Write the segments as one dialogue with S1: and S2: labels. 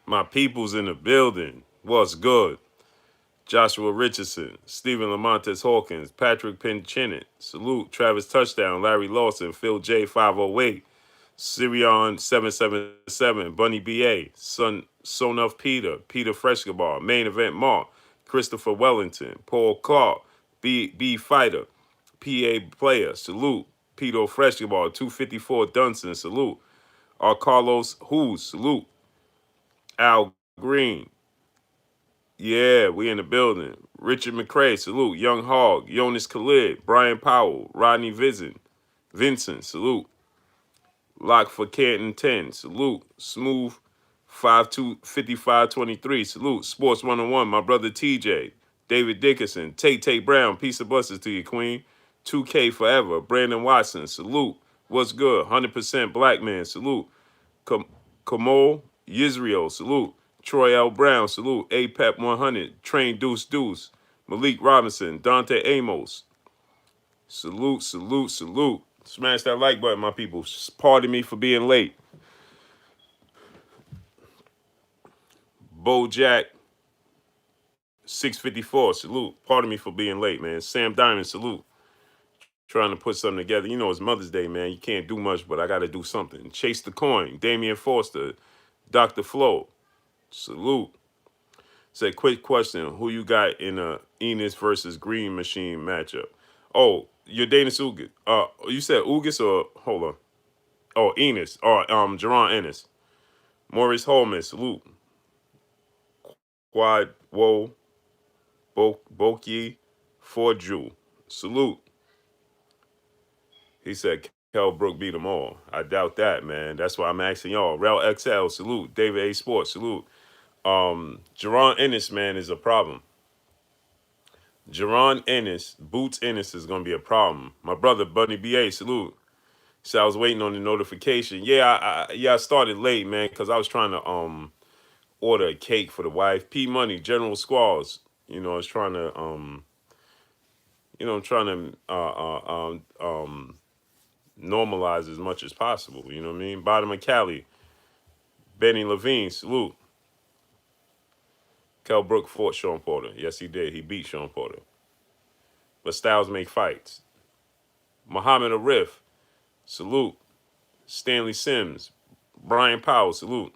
S1: My people's in the building. What's good? Joshua Richardson, Stephen Lamontes Hawkins, Patrick Pinchinnett, salute, Travis Touchdown, Larry Lawson, Phil J 508, Sirion 777, Bunny BA, Son of Peter, Peter Frescobar, Main Event Mark, Christopher Wellington, Paul Clark, B Fighter, PA Player, salute, Peter Frescobar, 254 Dunson, salute, R. Carlos Who's, salute, Al Green, yeah, we in the building. Richard McCray, salute. Young Hog, Jonas Khalid, Brian Powell, Rodney Vincent, salute. Lock for Canton 10, salute. Smooth 5523, salute. Sports 101, my brother TJ, David Dickinson, Tate Brown, peace of blessings to you, Queen. 2K forever, Brandon Watson, salute. What's good? 100% black man, salute. Kamal Yisrael, salute. Troy L. Brown, salute. APEP 100, Train Deuce. Malik Robinson, Dante Amos, salute, salute, salute. Smash that like button, my people. Pardon me for being late. Bojack 654, salute. Pardon me for being late, man. Sam Diamond, salute. Trying to put something together. You know, it's Mother's Day, man. You can't do much, but I got to do something. Chase the Coin, Damian Foster, Dr. Flo, salute. Say, quick question. Who you got in a Enos versus Green Machine matchup? Oh, you're Danis Ugas. You said Ugas or, hold on. Oh, Enos. Or Jerron Ennis. Maurice Holman, salute. Quad Woe, Boki, Forju, salute. He said Kell Brook beat them all. I doubt that, man. That's why I'm asking y'all. Rel XL, salute. David A. Sports, salute. Jerron Ennis, man, is a problem. Jerron Ennis, Boots Ennis is going to be a problem. My brother, Bunny B.A., salute. So I was waiting on the notification. Yeah, I started late, man, because I was trying to order a cake for the wife. P Money, General Squalls. You know, I was trying to normalize as much as possible. You know what I mean? Bottom of Cali, Benny Levine, salute. Kell Brook fought Shawn Porter. Yes, he did. He beat Shawn Porter. But styles make fights. Muhammad Arif, salute. Stanley Sims, Brian Powell, salute.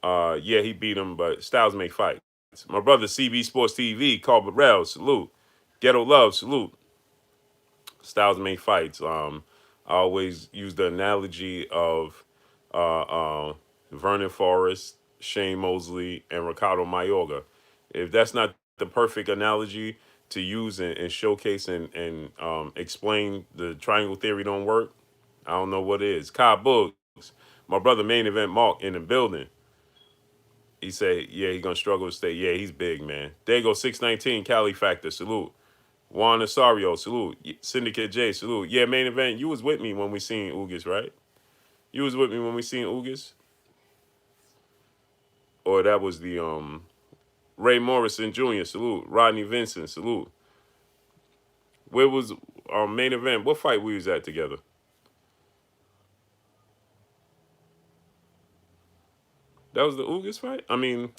S1: Yeah, he beat him, but styles make fights. My brother CB Sports TV, Carl Burrell, salute. Ghetto Love, salute. Styles make fights. I always use the analogy of Vernon Forrest, Shane Mosley, and Ricardo Mayorga. If that's not the perfect analogy to use and showcase and explain the triangle theory don't work, I don't know what is. Kyle Boogs, my brother Main Event Mark in the building. He said, yeah, he's going to struggle to stay. Yeah, he's big, man. There you go, 619, Cali Factor, salute. Juan Osorio, salute. Syndicate J, salute. Yeah, Main Event, you was with me when we seen Ugas, right? You was with me when we seen Ugas? Or that was the Ray Morrison Jr., salute. Rodney Vincent, salute. Where was Main Event? What fight we was at together? That was the Ugas fight? I mean,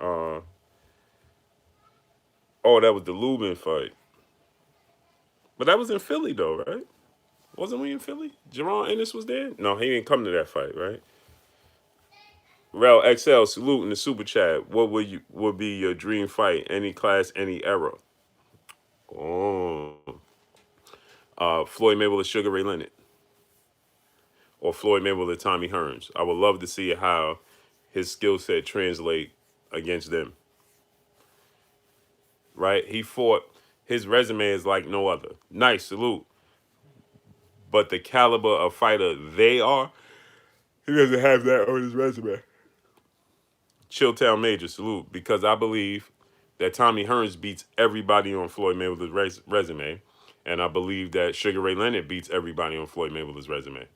S1: uh, oh, that was the Lubin fight. But that was in Philly, though, right? Wasn't we in Philly? Jerron Ennis was there? No, he didn't come to that fight, right? Rel XL, salute in the super chat. What would be your dream fight? Any class, any era? Oh, Floyd Mayweather, Sugar Ray Leonard, or Floyd Mayweather, Tommy Hearns. I would love to see how his skill set translate against them. Right? He fought. His resume is like no other. Nice, salute. But the caliber of fighter they are, he doesn't have that on his resume. Chilltown Major, salute. Because I believe that Tommy Hearns beats everybody on Floyd Mayweather's resume. And I believe that Sugar Ray Leonard beats everybody on Floyd Mayweather's resume.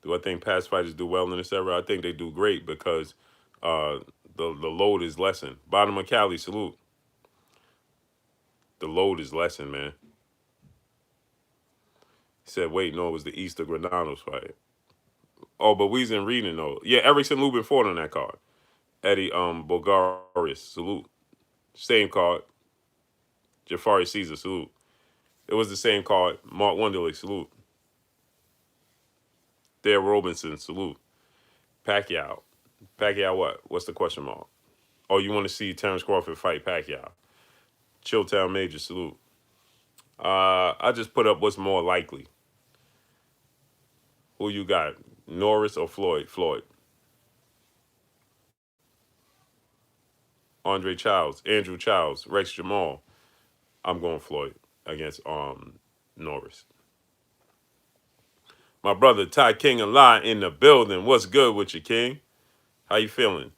S1: Do I think past fighters do well in this era? I think they do great because uh, the load is lessened. Bottom of Cali, salute. The load is lessened, man. He said, wait, no, it was the Easter Granados fight. Oh, but we was in reading though. Yeah, Erickson Lubin fought on that card. Eddie Bulgaris, salute. Same card. Jafari Caesar, salute. It was the same card. Mark Wonderlick, salute. Dale Robinson, salute. Pacquiao. Pacquiao what? What's the question mark? Oh, you want to see Terence Crawford fight Pacquiao. Chilltown Major, salute. I just put up what's more likely. Who you got? Norris or Floyd? Floyd. Andre Childs, Andrew Childs, Rex Jamal. I'm going Floyd against Norris. My brother Ty King and Lie in the building. What's good with you, King? How you feeling?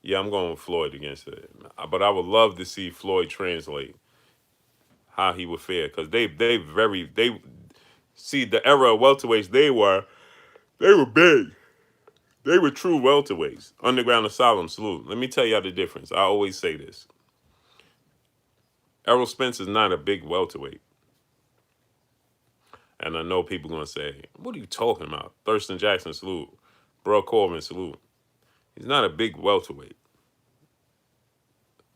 S1: Yeah, I'm going with Floyd against it. But I would love to see Floyd translate how he would fare. Because they see the era of welterweights they were big. They were true welterweights. Underground Asylum, salute. Let me tell you the difference. I always say this. Errol Spence is not a big welterweight. And I know people going to say, what are you talking about? Thurston Jackson, salute. Brook Corbin, salute. He's not a big welterweight.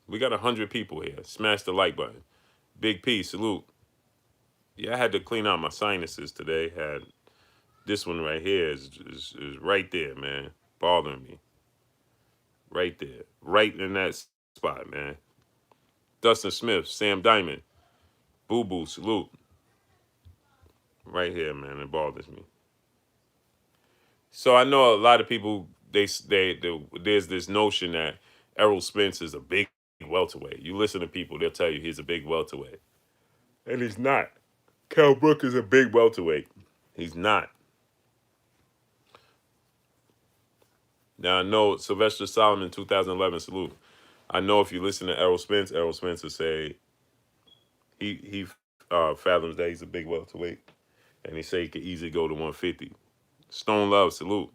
S1: We got 100 people here. Smash the like button. Big P, salute. Yeah, I had to clean out my sinuses today. Had this one right here is right there, man. Bothering me. Right there. Right in that spot, man. Dustin Smith, Sam Diamond. Boo Boo, salute. Right here, man. It bothers me. So I know a lot of people, there's this notion that Errol Spence is a big welterweight. You listen to people, they'll tell you he's a big welterweight. And he's not. Kell Brook is a big welterweight. He's not. Now I know Sylvester Solomon, 2011, salute. I know if you listen to Errol Spence will say he fathoms that he's a big welterweight. And he say he could easily go to 150. Stone Love, salute.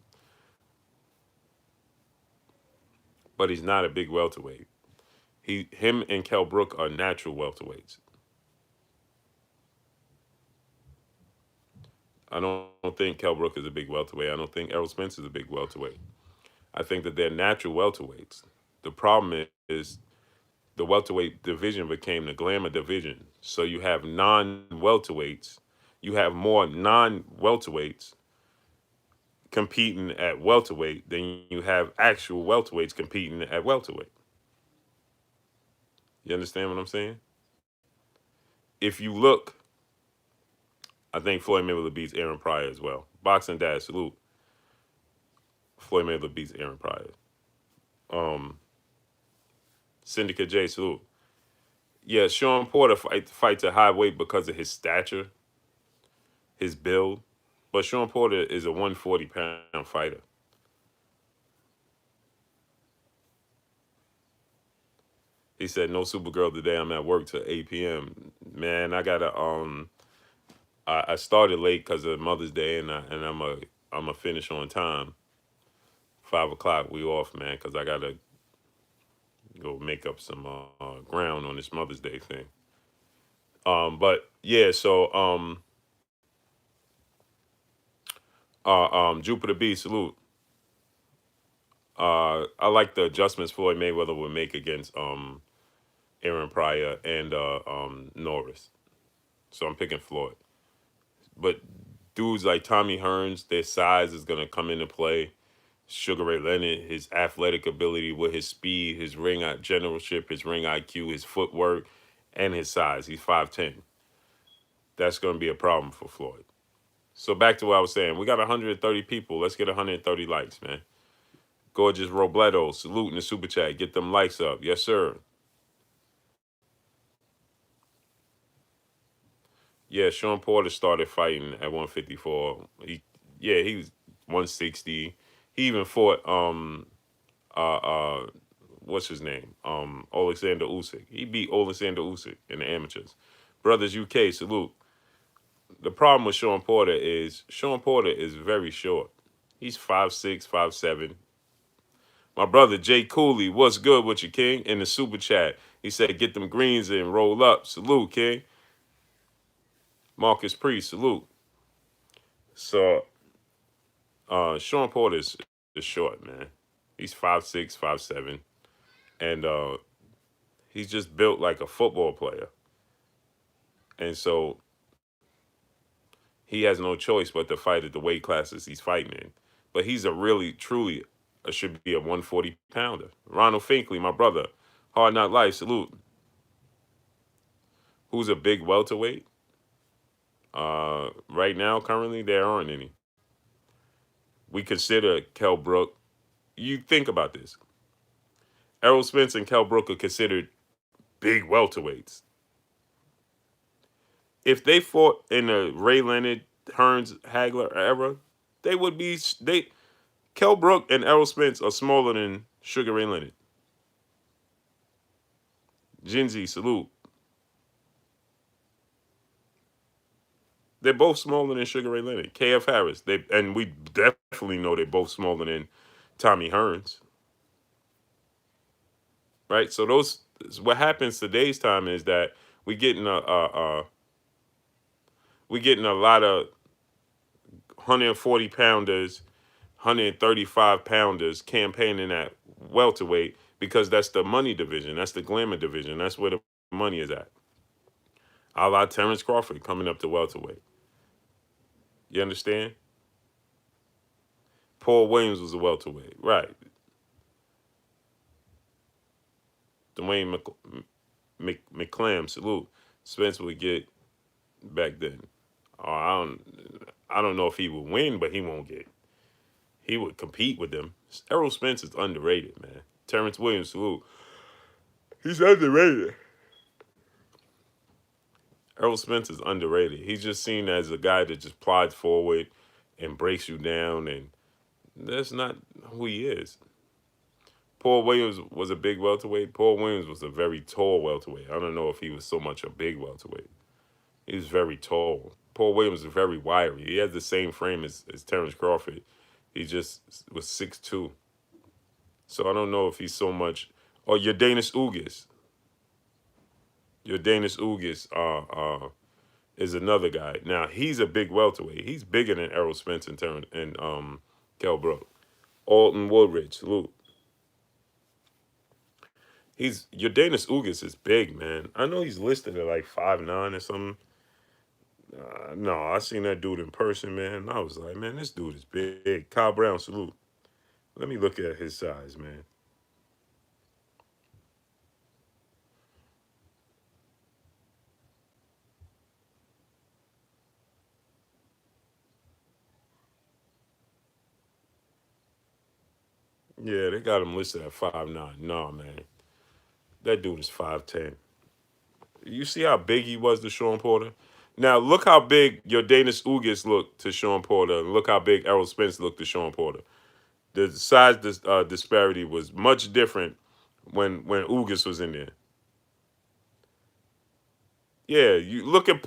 S1: But he's not a big welterweight. Him and Kell Brook are natural welterweights. I don't think Kell Brook is a big welterweight. I don't think Errol Spence is a big welterweight. I think that they're natural welterweights. The problem is the welterweight division became the glamour division. So you have non-welterweights. You have more non-welterweights competing at welterweight than you have actual welterweights competing at welterweight. You understand what I'm saying? If you look, I think Floyd Mayweather beats Aaron Pryor as well. Boxing Dad, salute. Floyd Mayweather beats Aaron Pryor. Syndicate J, salute. Yeah, Shawn Porter fights at high weight because of his stature, his build. But Shawn Porter is a 140-pound fighter. He said, no Supergirl today. I'm at work till 8 p.m. Man, I got to, I started late because of Mother's Day, and I'm a finish on time. 5 o'clock, we off, man, because I got to go make up some ground on this Mother's Day thing. But, yeah, so, Jupiter B, salute. I like the adjustments Floyd Mayweather would make against Aaron Pryor and Norris. So I'm picking Floyd. But dudes like Tommy Hearns, their size is going to come into play. Sugar Ray Leonard, his athletic ability with his speed, his ring generalship, his ring IQ, his footwork, and his size. He's 5'10". That's going to be a problem for Floyd. So back to what I was saying. We got 130 people. Let's get 130 likes, man. Gorgeous Robledo, salute in the super chat. Get them likes up. Yes, sir. Yeah, Shawn Porter started fighting at 154. He was 160. He even fought what's his name? Alexander Usyk. He beat Alexander Usyk in the amateurs. Brothers UK, salute. The problem with Shawn Porter is very short. He's 5'6", 5'7". My brother Jay Cooley, what's good with you, King? In the super chat. He said, get them greens in, roll up. Salute, King. Marcus Priest, salute. So, Shawn Porter is short, man. He's 5'6", 5'7", and he's just built like a football player. And so he has no choice but to fight at the weight classes he's fighting in. But he's a really, truly, should be a 140 pounder. Ronald Finkley, my brother, Hard Knock Life, salute. Who's a big welterweight? Right now, currently, there aren't any. We consider Kell Brook. You think about this. Errol Spence and Kell Brook are considered big welterweights. If they fought in the Ray Leonard, Hearns, Hagler era, they would be they. Kell Brook and Errol Spence are smaller than Sugar Ray Leonard. Jinzi, salute. They're both smaller than Sugar Ray Leonard. KF Harris, and we definitely know they're both smaller than Tommy Hearns. Right? So those what happens today's time is that we getting a lot of 140 pounders, 135 pounders campaigning at welterweight because that's the money division, that's the glamour division, that's where the money is at. A la Terence Crawford coming up to welterweight. You understand? Paul Williams was a welterweight, right? Dwayne McClam, salute. Spence would get back then. I don't know if he would win, but he won't get. He would compete with them. Errol Spence is underrated, man. Terrence Williams, salute. He's underrated. Errol Spence is underrated. He's just seen as a guy that just plods forward and breaks you down, and that's not who he is. Paul Williams was a big welterweight. Paul Williams was a very tall welterweight. I don't know if he was so much a big welterweight. He was very tall. Paul Williams is very wiry. He has the same frame as Terence Crawford. He just was 6'2". So I don't know if he's so much. Or your Danish Ugis. Your Danish Ugis is another guy. Now he's a big welterweight. He's bigger than Errol Spence and Kell Brook. Alton Woodridge, salute. He's your Danish Ugis is big, man. I know he's listed at like 5'9" or something. No, I seen that dude in person, man. I was like, man, this dude is big. Kyle Brown, salute. Let me look at his size, man. Yeah, they got him listed at 5'9". No, man. That dude is 5'10". You see how big he was to Shawn Porter? Now, look how big your Danish Ugis looked to Shawn Porter, and look how big Errol Spence looked to Shawn Porter. The size disparity was much different when Ugis was in there. Yeah, you look at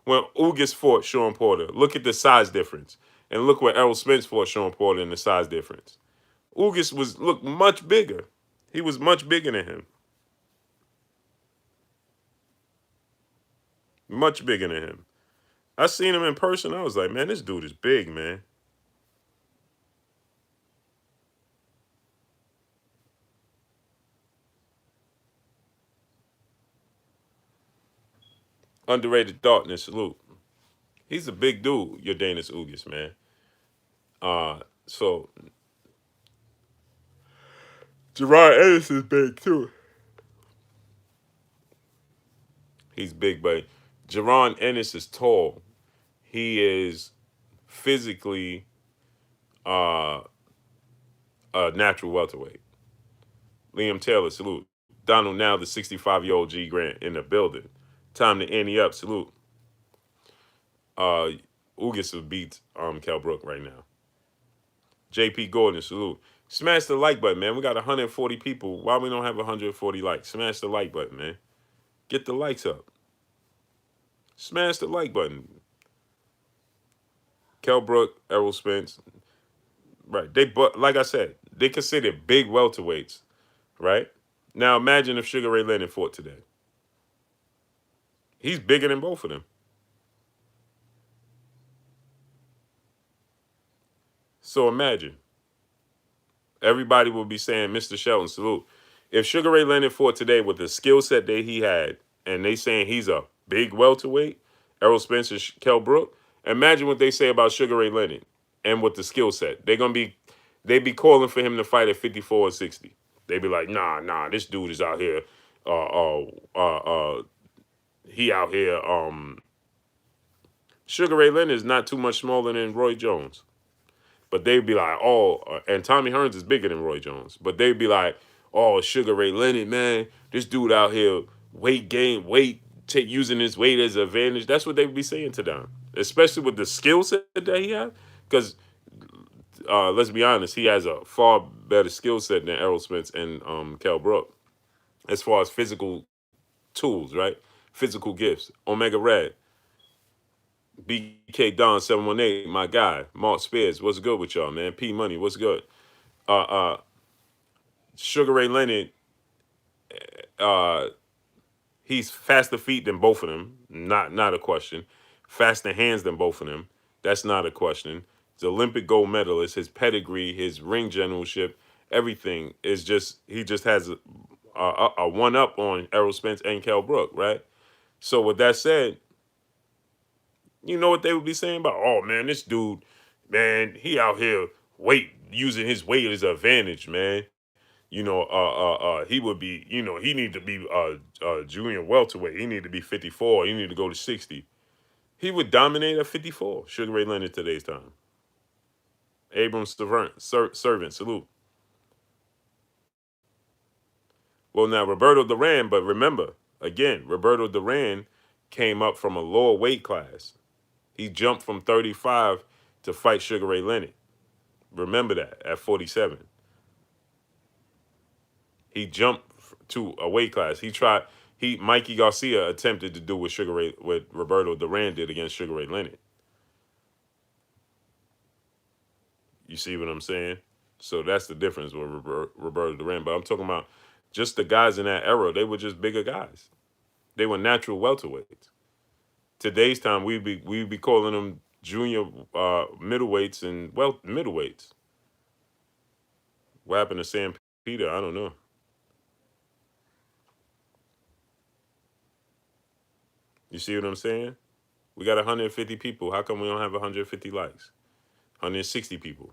S1: when Ugis fought Shawn Porter. Look at the size difference, and look where Errol Spence fought Shawn Porter and the size difference. Ugis looked much bigger. He was much bigger than him. Much bigger than him. I seen him in person. I was like, man, this dude is big, man. Underrated darkness, salute. He's a big dude, your Danish Ugis, man. So Gerard Ennis is big too. He's big, but Gerard Ennis is tall. He is physically uh, a natural welterweight. Liam Taylor, salute. Donald now the 65-year-old G Grant in the building. Time to ante up, salute. Uh, Ugis will beat Kell Brook right now. JP Gordon, salute. Smash the like button, man. We got 140 people. Why we don't have 140 likes? Smash the like button, man. Get the likes up. Smash the like button. Kell Brook, Errol Spence. Right. But like I said, they consider big welterweights, right? Now imagine if Sugar Ray Leonard fought today. He's bigger than both of them. So imagine. Everybody will be saying, Mr. Shelton, salute. If Sugar Ray Leonard fought today with the skill set that he had, and they saying he's a big welterweight, Errol Spence and Kell Brook, imagine what they say about Sugar Ray Leonard and with the skill set. They be calling for him to fight at 54 or 60. They be like, nah, this dude is out here, he out here, Sugar Ray Leonard is not too much smaller than Roy Jones. But they'd be like, oh, and Tommy Hearns is bigger than Roy Jones. But they'd be like, oh, Sugar Ray Leonard, man, this dude out here using his weight as an advantage. That's what they'd be saying to them, especially with the skill set that he has. Because let's be honest, he has a far better skill set than Errol Spence and Kell Brook as far as physical tools, right? Physical gifts. Omega Red, BK Don 718, my guy. Mark Spears, what's good with y'all, man? P Money, what's good? Uh, uh, Sugar Ray Leonard, uh, he's faster feet than both of them. Not a question. Faster hands than both of them. That's not a question. He's an Olympic gold medalist. His pedigree, his ring generalship, everything is just he just has a one up on Errol Spence and Kell Brook, right? So with that said, you know what they would be saying about, oh man, this dude, man, he out here using his weight as an advantage, man. He would be, he need to be junior welterweight. He need to be 54. He need to go to 60. He would dominate at 54. Sugar Ray Leonard today's time. Abrams servant, salute. Well, now Roberto Duran, but remember, again, Roberto Duran came up from a lower weight class. He jumped from 35 to fight Sugar Ray Leonard. Remember that at 47. He jumped to a weight class. Mikey Garcia attempted to do what Roberto Duran did against Sugar Ray Leonard. You see what I'm saying? So that's the difference with Roberto Duran. But I'm talking about just the guys in that era. They were just bigger guys. They were natural welterweights. Today's time, we'd be calling them junior middleweights and middleweights. What happened to Sam Peter? I don't know. You see what I'm saying? We got 150 people. How come we don't have 150 likes? 160 people.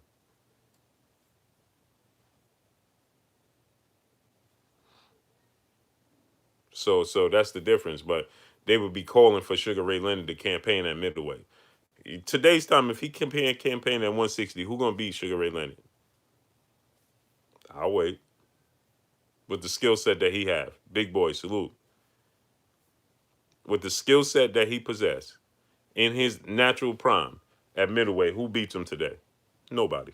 S1: So that's the difference. But they would be calling for Sugar Ray Leonard to campaign at middleweight. Today's time, if he campaign at 160, who gonna beat Sugar Ray Leonard? I'll wait. With the skill set that he have, big boy, salute. With the skill set that he possessed in his natural prime at middleweight, who beats him today? Nobody.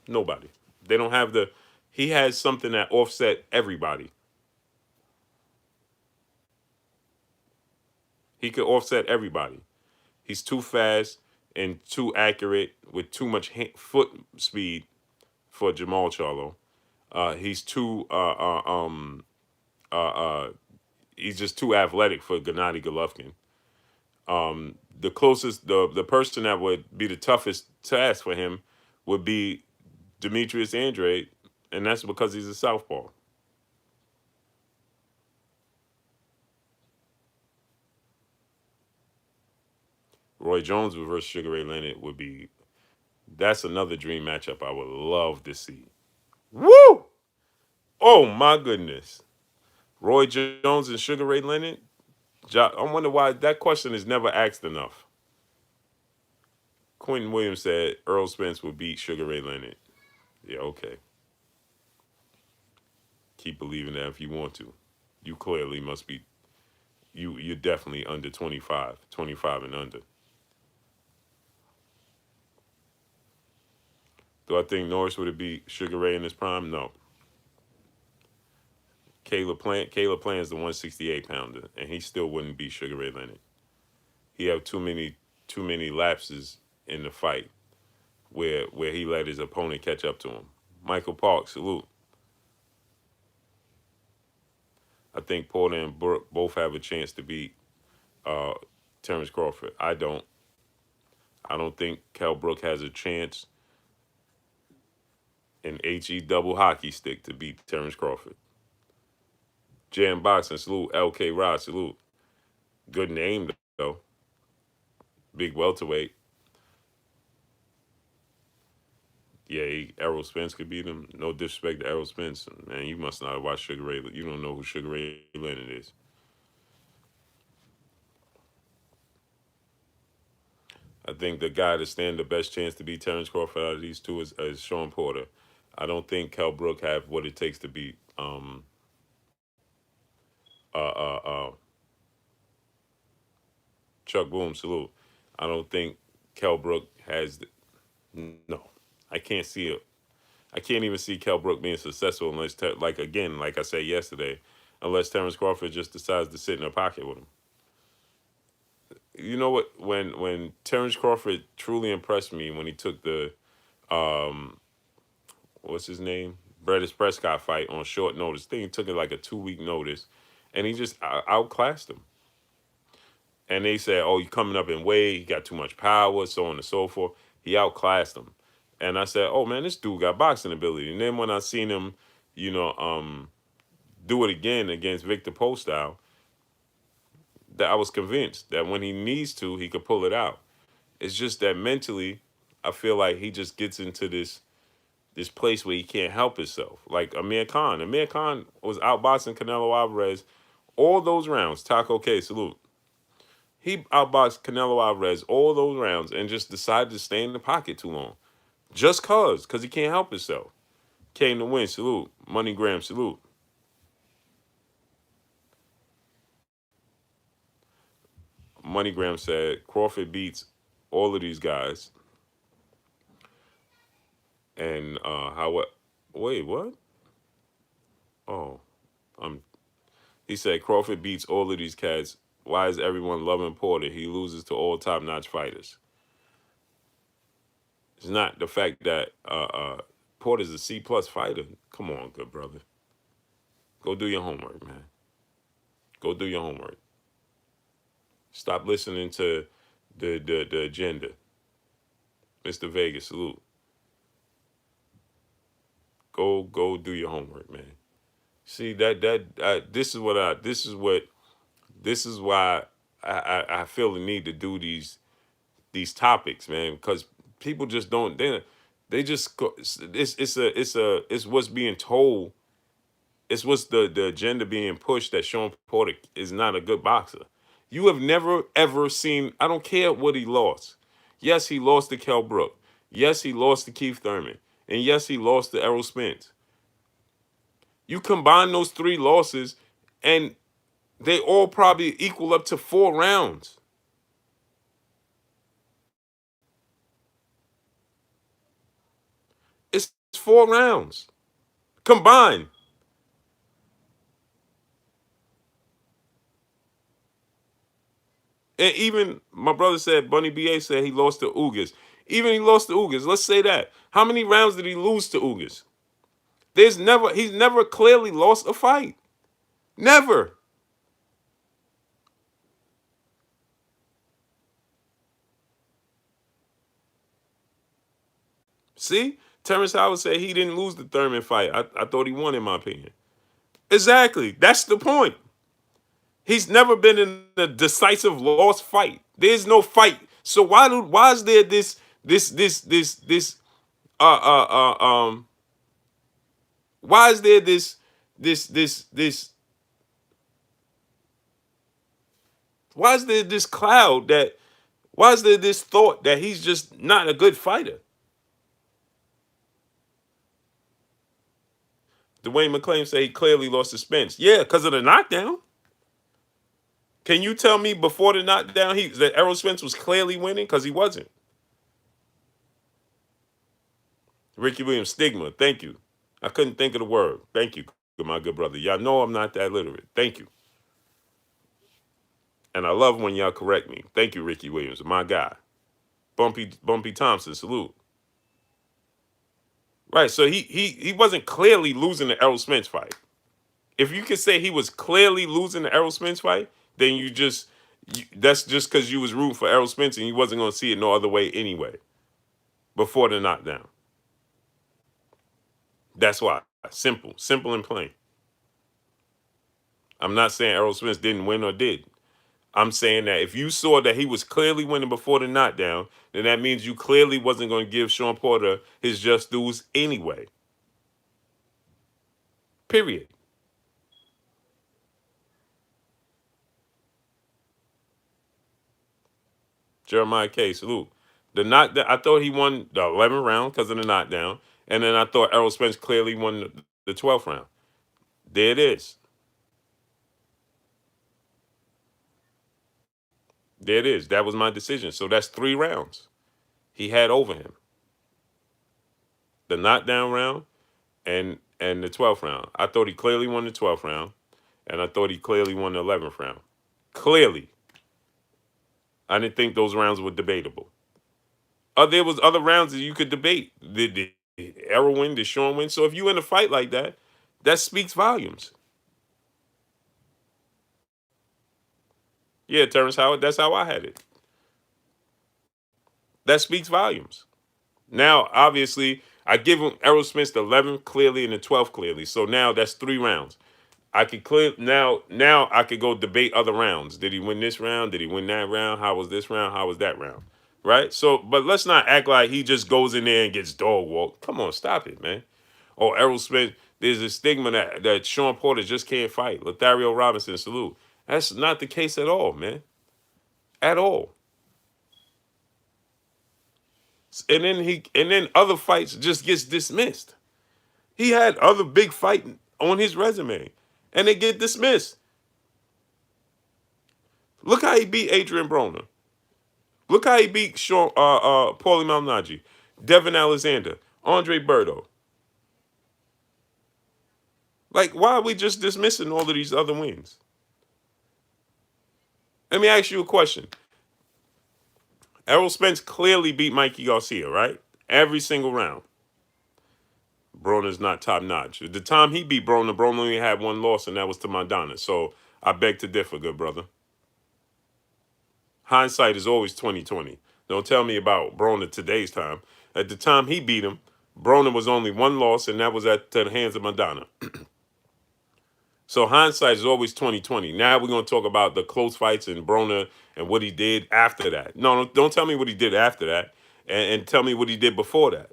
S1: Nobody. They don't have the. He has something that offset everybody. He could offset everybody. He's too fast and too accurate with too much foot speed for Jamal Charlo. He's too uh, uh, he's just too athletic for Gennady Golovkin. The closest, the person that would be the toughest task for him would be Demetrius Andrade, and that's because he's a southpaw. Roy Jones versus Sugar Ray Leonard would be. That's another dream matchup I would love to see. Woo! Oh my goodness. Roy Jones and Sugar Ray Leonard. I wonder why that question is never asked enough. Quentin Williams said Earl Spence would beat Sugar Ray Leonard. Yeah, okay. Keep believing that if you want to. You clearly must be. You're definitely under 25, 25 and under. Do I think Norris would beat Sugar Ray in his prime? No. Caleb Plant is the 168 pounder, and he still wouldn't beat Sugar Ray Leonard. He have too many lapses in the fight where he let his opponent catch up to him. Michael Parks, salute. I think Porter and Brook both have a chance to beat uh, Terence Crawford. I don't. I don't think Kell Brook has a chance in HE double hockey stick to beat Terence Crawford. Jam Boxing, salute. LK Rod, salute. Good name, though. Big welterweight. Yeah, Errol Spence could beat him. No disrespect to Errol Spence. Man, you must not have watched Sugar Ray. You don't know who Sugar Ray Leonard is. I think the guy that stand the best chance to beat Terence Crawford out of these two is Shawn Porter. I don't think Kell Brook have what it takes to beat uh, uh, uh, Chuck Boom. Salute. I don't think Kell Brook has. No, I can't see it. I can't even see Kell Brook being successful unless, like again, like I said yesterday, unless Terence Crawford just decides to sit in a pocket with him. You know what? When Terence Crawford truly impressed me when he took the what's his name? Bredis Prescott fight on short notice. I think he took it like a 2 week notice, and he just outclassed him. And they said, "Oh, you coming up in weight? He got too much power, so on and so forth." He outclassed him, and I said, "Oh man, this dude got boxing ability." And then when I seen him, you know, do it again against Victor Postile, that I was convinced that when he needs to, he could pull it out. It's just that mentally, I feel like he just gets into this place where he can't help himself. Like Amir Khan. Amir Khan was outboxing Canelo Alvarez all those rounds. Taco K, salute. He outboxed Canelo Alvarez all those rounds and just decided to stay in the pocket too long. Just cause he can't help himself. Came to win, salute. Money Graham, salute. Money Graham said Crawford beats all of these guys. And how what? Wait, what? Oh, um, he said Crawford beats all of these cats. Why is everyone loving Porter? He loses to all top-notch fighters. It's not the fact that Porter's a C+ fighter. Come on, good brother. Go do your homework, man. Go do your homework. Stop listening to the agenda. Mr. Vegas, salute. Go do your homework, man. See this is why I feel the need to do these topics, man, because people just don't they just it's what's being told. It's what's the agenda being pushed that Shawn Porter is not a good boxer. You have never ever seen. I don't care what he lost. Yes, he lost to Kell Brook. Yes, he lost to Keith Thurman, and yes, he lost to Errol Spence. You combine those three losses, and they all probably equal up to 4 rounds. It's 4 rounds combined. And even my brother said, Bunny BA said he lost to Ugas. Even he lost to Ugas. Let's say that. How many rounds did he lose to Ugas? He's never clearly lost a fight. Never. See? Terrence Howard said he didn't lose the Thurman fight. I thought he won, in my opinion. Exactly. That's the point. He's never been in a decisive loss fight. There's no fight. So why is there this uh uh uh um why is there this why is there this cloud that why is there this thought that he's just not a good fighter? Dwayne McClain said he clearly lost to Spence. Yeah, because of the knockdown. Can you tell me before the knockdown that Errol Spence was clearly winning? Because he wasn't. Ricky Williams, stigma. Thank you. I couldn't think of the word. Thank you, my good brother. Y'all know I'm not that literate. Thank you. And I love when y'all correct me. Thank you, Ricky Williams, my guy. Bumpy Thompson, salute. Right. So he wasn't clearly losing the Errol Spence fight. If you could say he was clearly losing the Errol Spence fight, then that's just because you was rooting for Errol Spence and you wasn't gonna see it no other way anyway. Before the knockdown. That's why. Simple. Simple and plain. I'm not saying Errol Spence didn't win or did. I'm saying that if you saw that he was clearly winning before the knockdown, then that means you clearly wasn't going to give Shawn Porter his just dues anyway. Period. Jeremiah K. Salute. The knockdown, I thought he won the 11th round because of the knockdown, and then I thought Errol Spence clearly won the 12th round. There it is. There it is. That was my decision. So that's 3 rounds he had over him. The knockdown round and the 12th round. I thought he clearly won the 12th round, and I thought he clearly won the 11th round. Clearly. I didn't think those rounds were debatable. There was other rounds that you could debate. Did Errol win? Did Shawn win? So if you in a fight like that, that speaks volumes. Yeah, Terence Howard, that's how I had it. That speaks volumes. Now, obviously, I give him Errol Spence the 11th clearly and the 12th clearly. So now that's 3 rounds. I could clear now I could go debate other rounds. Did he win this round? Did he win that round? How was this round? How was that round? Right? So, but let's not act like he just goes in there and gets dog walked. Come on, stop it, man. Oh, Errol Spence, there's a stigma that Shawn Porter just can't fight. Lothario Robinson, salute. That's not the case at all, man. At all. And then other fights just gets dismissed. He had other big fight on his resume, and they get dismissed. Look how he beat Adrian Broner. Look how he beat Paulie Malignaggi, Devin Alexander, Andre Berto. Like, why are we just dismissing all of these other wins? Let me ask you a question. Errol Spence clearly beat Mikey Garcia, right? Every single round. Broner's not top notch. At the time he beat Broner only had one loss, and that was to Madonna. So I beg to differ, good brother. Hindsight is always 2020. Don't tell me about Broner today's time. At the time he beat him, Broner was only one loss, and that was at the hands of Madonna. So hindsight is always 2020. Now we're gonna talk about the close fights and Broner and what he did after that. No, don't tell me what he did after that, and tell me what he did before that.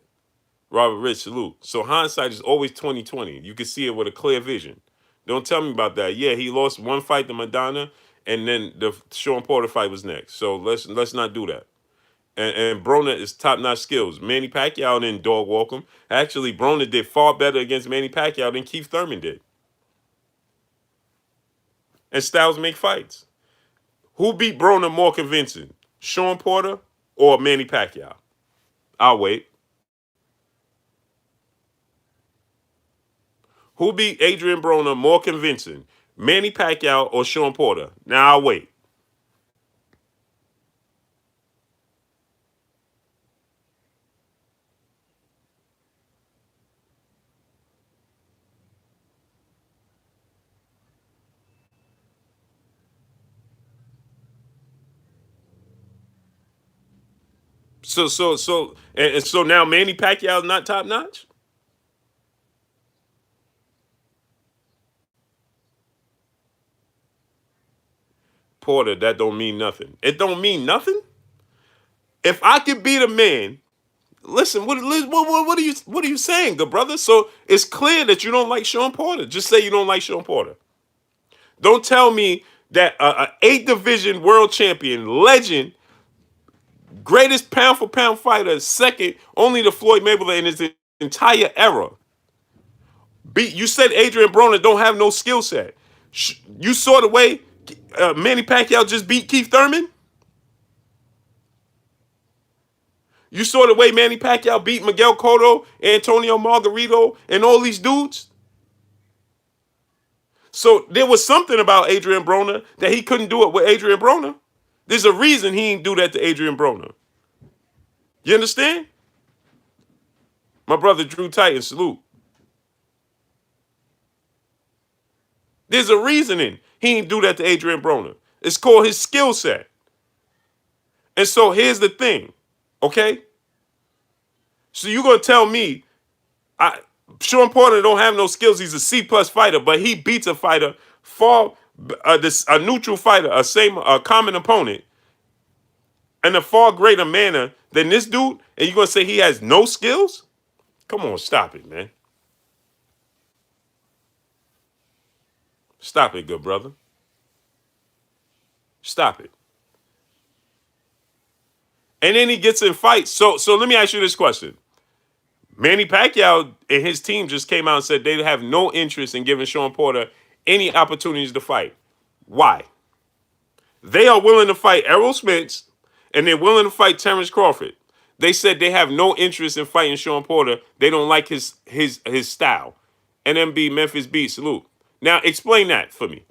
S1: Robert Rich, salute. So hindsight is always 2020. You can see it with a clear vision. Don't tell me about that. Yeah, he lost one fight to Madonna, and then the Shawn Porter fight was next. So let's not do that. And Broner is top-notch skills. Manny Pacquiao didn't dog walk him. Actually, Broner did far better against Manny Pacquiao than Keith Thurman did. And styles make fights. Who beat Broner more convincing? Shawn Porter or Manny Pacquiao? I'll wait. Who beat Adrian Broner more convincing? Manny Pacquiao or Shawn Porter? Now I'll wait. So now Manny Pacquiao is not top notch? Porter, that don't mean nothing. It don't mean nothing? If I could beat a man, listen, what are you saying, good brother? So it's clear that you don't like Shawn Porter. Just say you don't like Shawn Porter. Don't tell me that a 8 division world champion, legend, greatest pound for pound fighter, second only to Floyd Mayweather in his entire era. You said Adrian Broner don't have no skill set. You saw the way Manny Pacquiao just beat Keith Thurman. You saw the way Manny Pacquiao beat Miguel Cotto, Antonio Margarito, and all these dudes. So there was something about Adrian Broner that he couldn't do it with Adrian Broner. There's a reason he didn't do that to Adrian Broner. You understand? My brother Drew Titan, salute. There's a reasoning he didn't do that to Adrian Broner. It's called his skill set. And so here's the thing, okay? So you're gonna tell me, Shawn Porter don't have no skills. He's a C+ fighter, but he beats a fighter far a neutral fighter, a common opponent, in a far greater manner than this dude. And you're gonna say he has no skills? Come on, stop it, man. Stop it, good brother. Stop it. And then he gets in fights. So let me ask you this question. Manny Pacquiao and his team just came out and said they have no interest in giving Shawn Porter any opportunities to fight. Why? They are willing to fight Errol Spence and they're willing to fight Terence Crawford. They said they have no interest in fighting Shawn Porter. They don't like his style. NMB Memphis Beat, salute. Now explain that for me.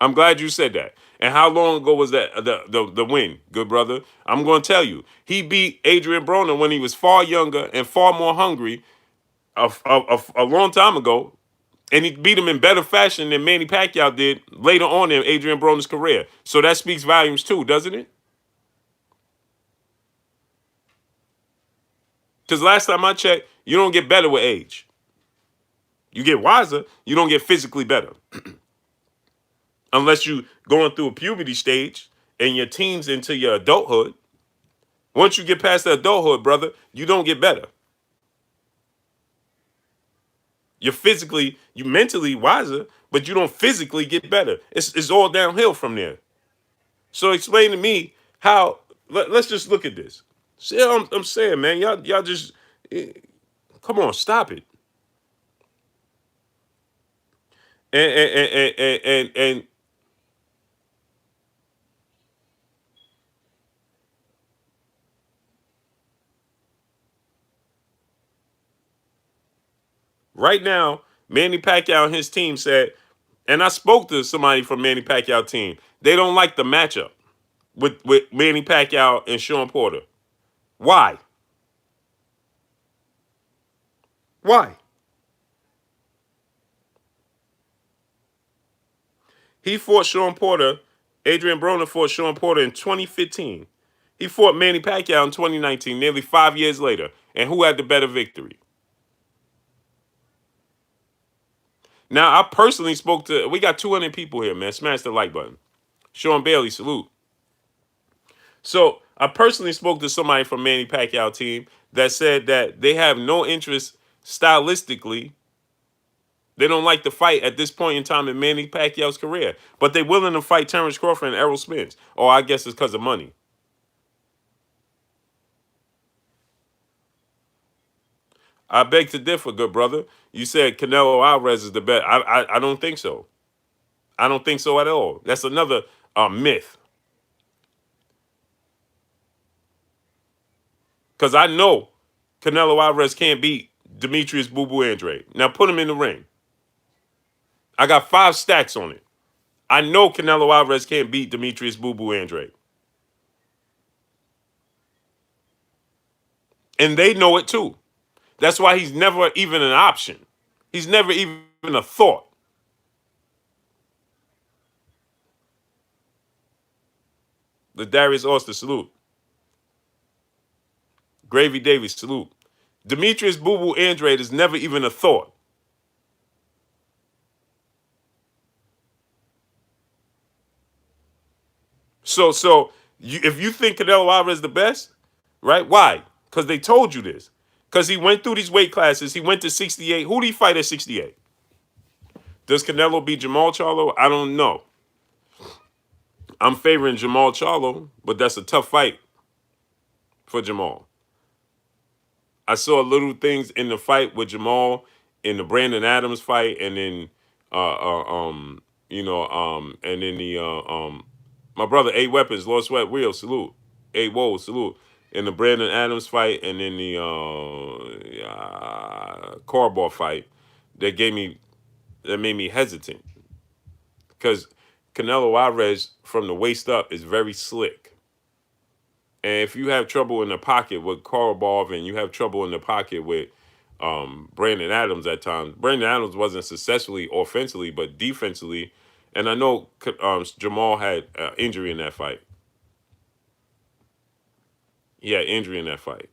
S1: I'm glad you said that. And how long ago was that the win, good brother? I'm going to tell you. He beat Adrian Broner when he was far younger and far more hungry a long time ago. And he beat him in better fashion than Manny Pacquiao did later on in Adrian Broner's career. So that speaks volumes too, doesn't it? Because last time I checked, you don't get better with age. You get wiser, you don't get physically better. Unless you going through a puberty stage and your teens into your adulthood. Once you get past the adulthood, brother, you don't get better. You mentally wiser, but you don't physically get better. It's all downhill from there. So explain to me how. Let's just look at this. See, I'm saying, man, y'all just come on, stop it. And right now, Manny Pacquiao and his team said, and I spoke to somebody from Manny Pacquiao team. They don't like the matchup with Manny Pacquiao and Shawn Porter. Why? Why? He fought Shawn Porter. Adrian Broner fought Shawn Porter in 2015. He fought Manny Pacquiao in 2019, nearly 5 years later. And who had the better victory? Now, I personally spoke to, we got 200 people here, man. Smash the like button. Sean Bailey, salute. So, I personally spoke to somebody from Manny Pacquiao team that said that they have no interest stylistically. They don't like to fight at this point in time in Manny Pacquiao's career. But they're willing to fight Terence Crawford and Errol Spence. Oh, I guess it's because of money. I beg to differ, good brother. You said Canelo Alvarez is the best. I don't think so. I don't think so at all. That's another myth. Because I know Canelo Alvarez can't beat Demetrius Boo Boo Andre. Now put him in the ring. I got 5 stacks on it. I know Canelo Alvarez can't beat Demetrius Boo Boo Andre. And they know it too. That's why he's never even an option. He's never even a thought. The Darius Austin, salute. Gravy Davis, salute. Demetrius Boo Boo Andrade is never even a thought. If you think Canelo Alvarez is the best, right? Why? Because they told you this. Because he went through these weight classes. He went to 68. Who did he fight at 68? Does Canelo beat Jamal Charlo? I don't know. I'm favoring Jamal Charlo, but that's a tough fight for Jamal. I saw little things in the fight with Jamal in the Brandon Adams fight, and then, and then my brother A Weapons, Lord Sweat Wheel, salute. A Woe, salute. In the Brandon Adams fight, and then the Carball fight, that gave me that made me hesitant. Because Canelo Alvarez from the waist up is very slick. And if you have trouble in the pocket with Korobov and you have trouble in the pocket with Brandon Adams at times, Brandon Adams wasn't successfully offensively, but defensively. And I know Jamal had injury in that fight. He had injury in that fight.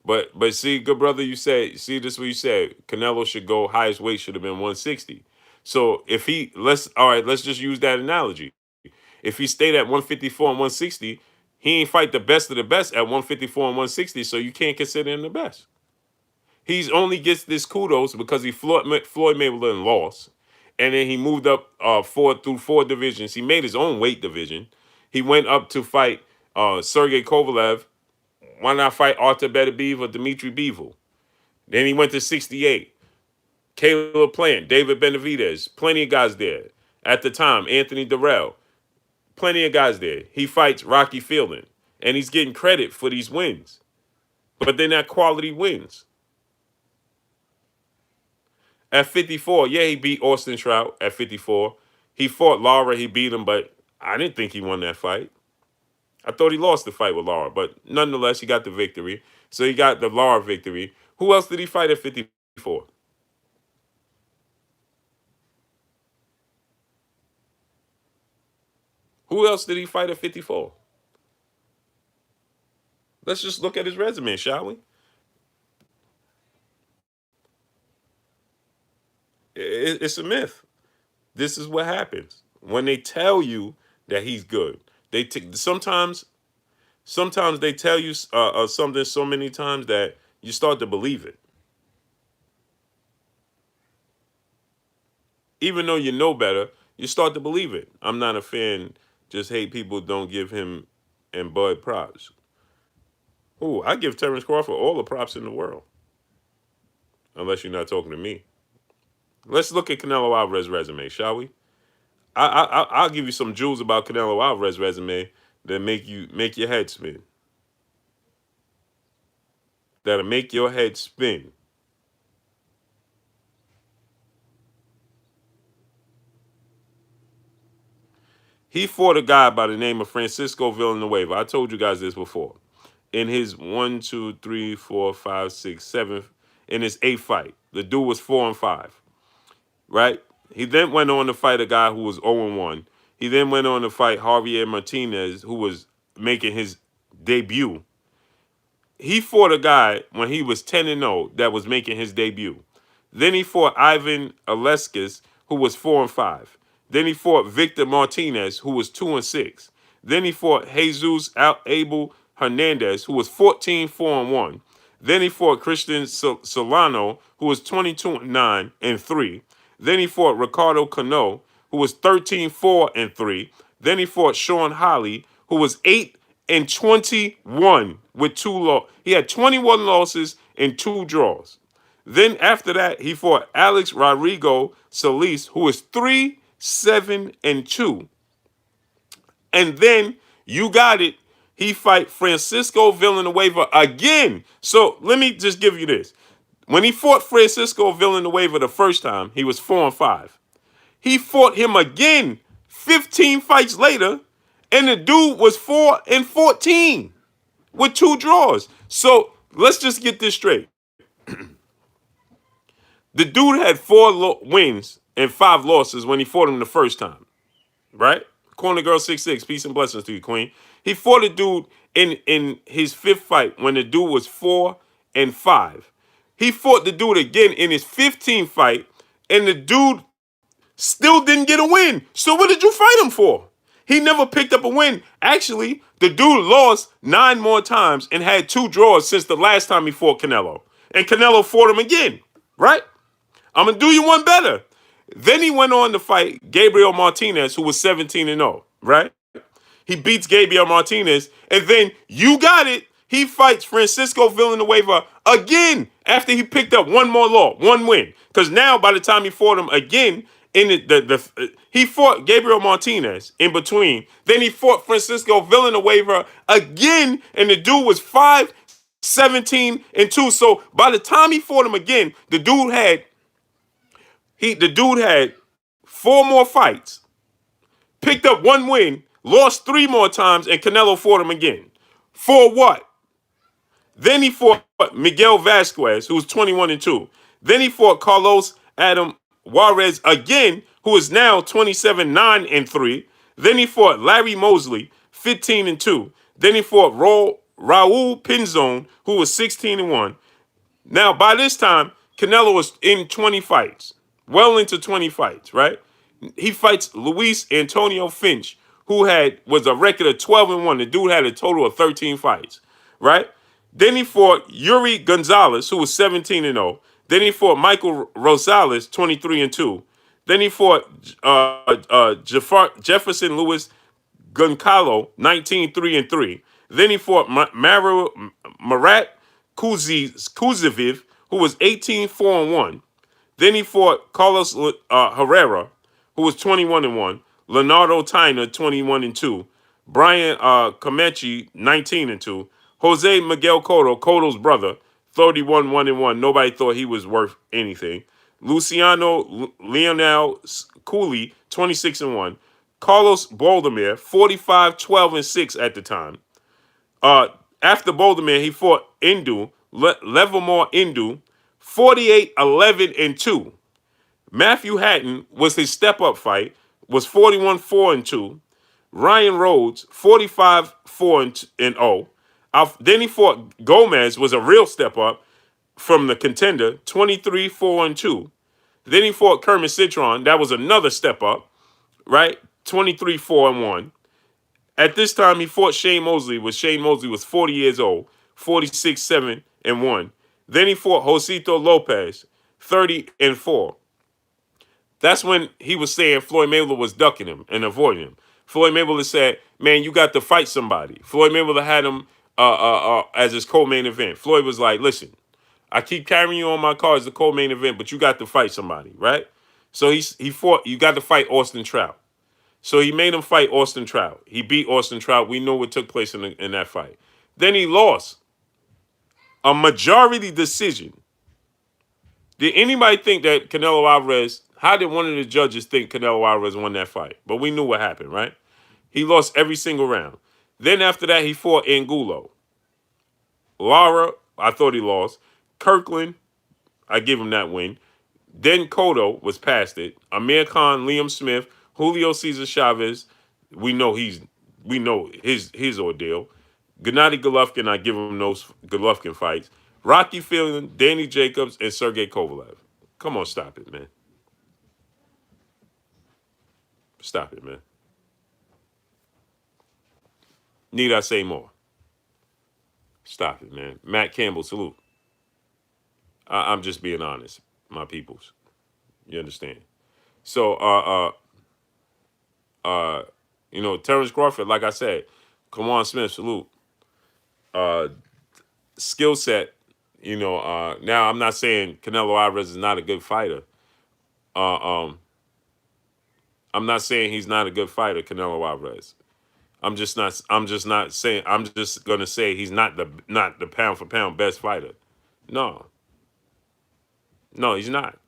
S1: But see, good brother, you said, see, this is what you said. Canelo should go, highest weight should have been 160. So if he, all right, let's just use that analogy. If he stayed at 154 and 160, he ain't fight the best of the best at 154 and 160, so you can't consider him the best. He's only gets this kudos because he Floyd Mayweather and lost. And then he moved up through four divisions. He made his own weight division. He went up to fight Sergey Kovalev. Why not fight Artur Beterbiev or Dmitry Bivol? Then he went to 68. Caleb Plant, David Benavidez, plenty of guys there. At the time, Anthony Durrell, plenty of guys there. He fights Rocky Fielding, and he's getting credit for these wins. But they're not quality wins. At 54, yeah, he beat Austin Trout at 54. He fought Lara, he beat him, but I didn't think he won that fight. I thought he lost the fight with Lara, but nonetheless, he got the victory. So he got the Lara victory. Who else did he fight at 54? Who else did he fight at 54? Let's just look at his resume, shall we? It's a myth. This is what happens when they tell you that he's good. Sometimes they tell you something so many times that you start to believe it, even though you know better. You start to believe it. I'm not a fan. Just hate people don't give him and Bud props. Ooh, I give Terence Crawford all the props in the world, unless you're not talking to me. Let's look at Canelo Alvarez's resume, shall we? I'll give you some jewels about Canelo Alvarez's resume that make your head spin. That'll make your head spin. He fought a guy by the name of Francisco Villanueva. I told you guys this before. In his 1, 2, 3, 4, 5, 6, 7, in his eighth fight, the dude was 4-5. Right? He then went on to fight a guy who was 0-1. He then went on to fight Javier Martinez, who was making his debut. He fought a guy when he was 10-0 that was making his debut. Then he fought Ivan Aleskis, who was 4-5. Then he fought Victor Martinez, who was 2-6. Then he fought Jesus Abel Hernandez, who was 14-4-1. Then he fought Christian Solano, who was 22-9 and 3. Then he fought Ricardo Cano, who was 13-4 and 3. Then he fought Sean Holly, who was 8-21 with two losses. He had 21 losses and 2 draws. Then after that, he fought Alex Rodrigo Solis, who was 3-7-2. And then you got it. He fight Francisco Villanueva again. So let me just give you this. When he fought Francisco Villanueva the first time, he was 4-5. He fought him again 15 fights later, and the dude was 4-14 with 2 draws. So let's just get this straight. The dude had 4 wins and 5 losses when he fought him the first time, right? Corner Girl 66, peace and blessings to you, Queen. He fought a dude in his 5th fight when the dude was 4-5. He fought the dude again in his 15th fight, and the dude still didn't get a win. So what did you fight him for? He never picked up a win. Actually, the dude lost 9 more times and had 2 draws since the last time he fought Canelo. And Canelo fought him again, right? I'm going to do you one better. Then he went on to fight Gabriel Martinez, who was 17-0, right? He beats Gabriel Martinez, and then you got it. He fights Francisco Villanueva again after he picked up 1 more loss, 1 win. Because now, by the time he fought him again, he fought Gabriel Martinez in between. Then he fought Francisco Villanueva again, and the dude was 5-17-2. So by the time he fought him again, the dude had The dude had 4 more fights, picked up 1 win, lost 3 more times, and Canelo fought him again. For what? Then he fought Miguel Vasquez, who was 21-2. Then he fought Carlos Adam Juarez again, who is now 27-9-3. Then he fought Larry Mosley, 15-2. Then he fought Raul Pinzon, who was 16-1. Now, by this time, Canelo was in 20 fights, well into 20 fights, right? He fights Luis Antonio Finch, who was a record of 12-1. The dude had a total of 13 fights, right? Then he fought Yuri Gonzalez, who was 17-0. Then he fought Michael Rosales, 23-2. Then he fought Jefferson Lewis Goncalo, 19-3-3. Then he fought Marat Kuziviv, who was 18-4-1. Then he fought Carlos Herrera, who was 21-1. Leonardo Tyner, 21-2. Brian Comanche, 19-2. Jose Miguel Cotto's brother, 31-1-1. Nobody thought he was worth anything. Luciano Leonel Cooley, 26-1. Carlos Boldemir, 45-12-6 at the time. After Boldemir, he fought Levamore Indu, 48-11-2. Matthew Hatton was his step-up fight, was 41-4-2. Ryan Rhodes, 45-4-0. Then he fought Gomez, was a real step-up from the contender, 23-4-2. Then he fought Kermit Citron. That was another step-up, right? 23-4-1. At this time, he fought Shane Mosley, Shane Mosley was 40 years old, 46-7-1. Then he fought Josito Lopez, 30-4. That's when he was saying Floyd Mayweather was ducking him and avoiding him. Floyd Mayweather said, man, you got to fight somebody. Floyd Mayweather had him as his co-main event. Floyd was like, listen, I keep carrying you on my card as the co-main event, but you got to fight somebody, right? So he fought, you got to fight Austin Trout. So he made him fight Austin Trout. He beat Austin Trout. We know what took place in that fight. Then he lost a majority decision. Did anybody think that Canelo Alvarez, how did one of the judges think Canelo Alvarez won that fight? But we knew what happened, right? He lost every single round. Then after that, he fought Angulo. Lara, I thought he lost. Kirkland, I give him that win. Then Cotto was past it. Amir Khan, Liam Smith, Julio Cesar Chavez, we know his ordeal. Gennady Golovkin, I give him those Golovkin fights. Rocky Fielding, Danny Jacobs, and Sergey Kovalev. Come on, stop it, man. Stop it, man. Need I say more? Stop it, man. Matt Campbell, salute. I'm just being honest, my peoples. You understand? So, Terence Crawford, like I said, Kawan Smith, salute. Skill set, now I'm not saying Canelo Alvarez is not a good fighter. I'm not saying he's not a good fighter, Canelo Alvarez. I'm just gonna say he's not the pound for pound best fighter. No, he's not.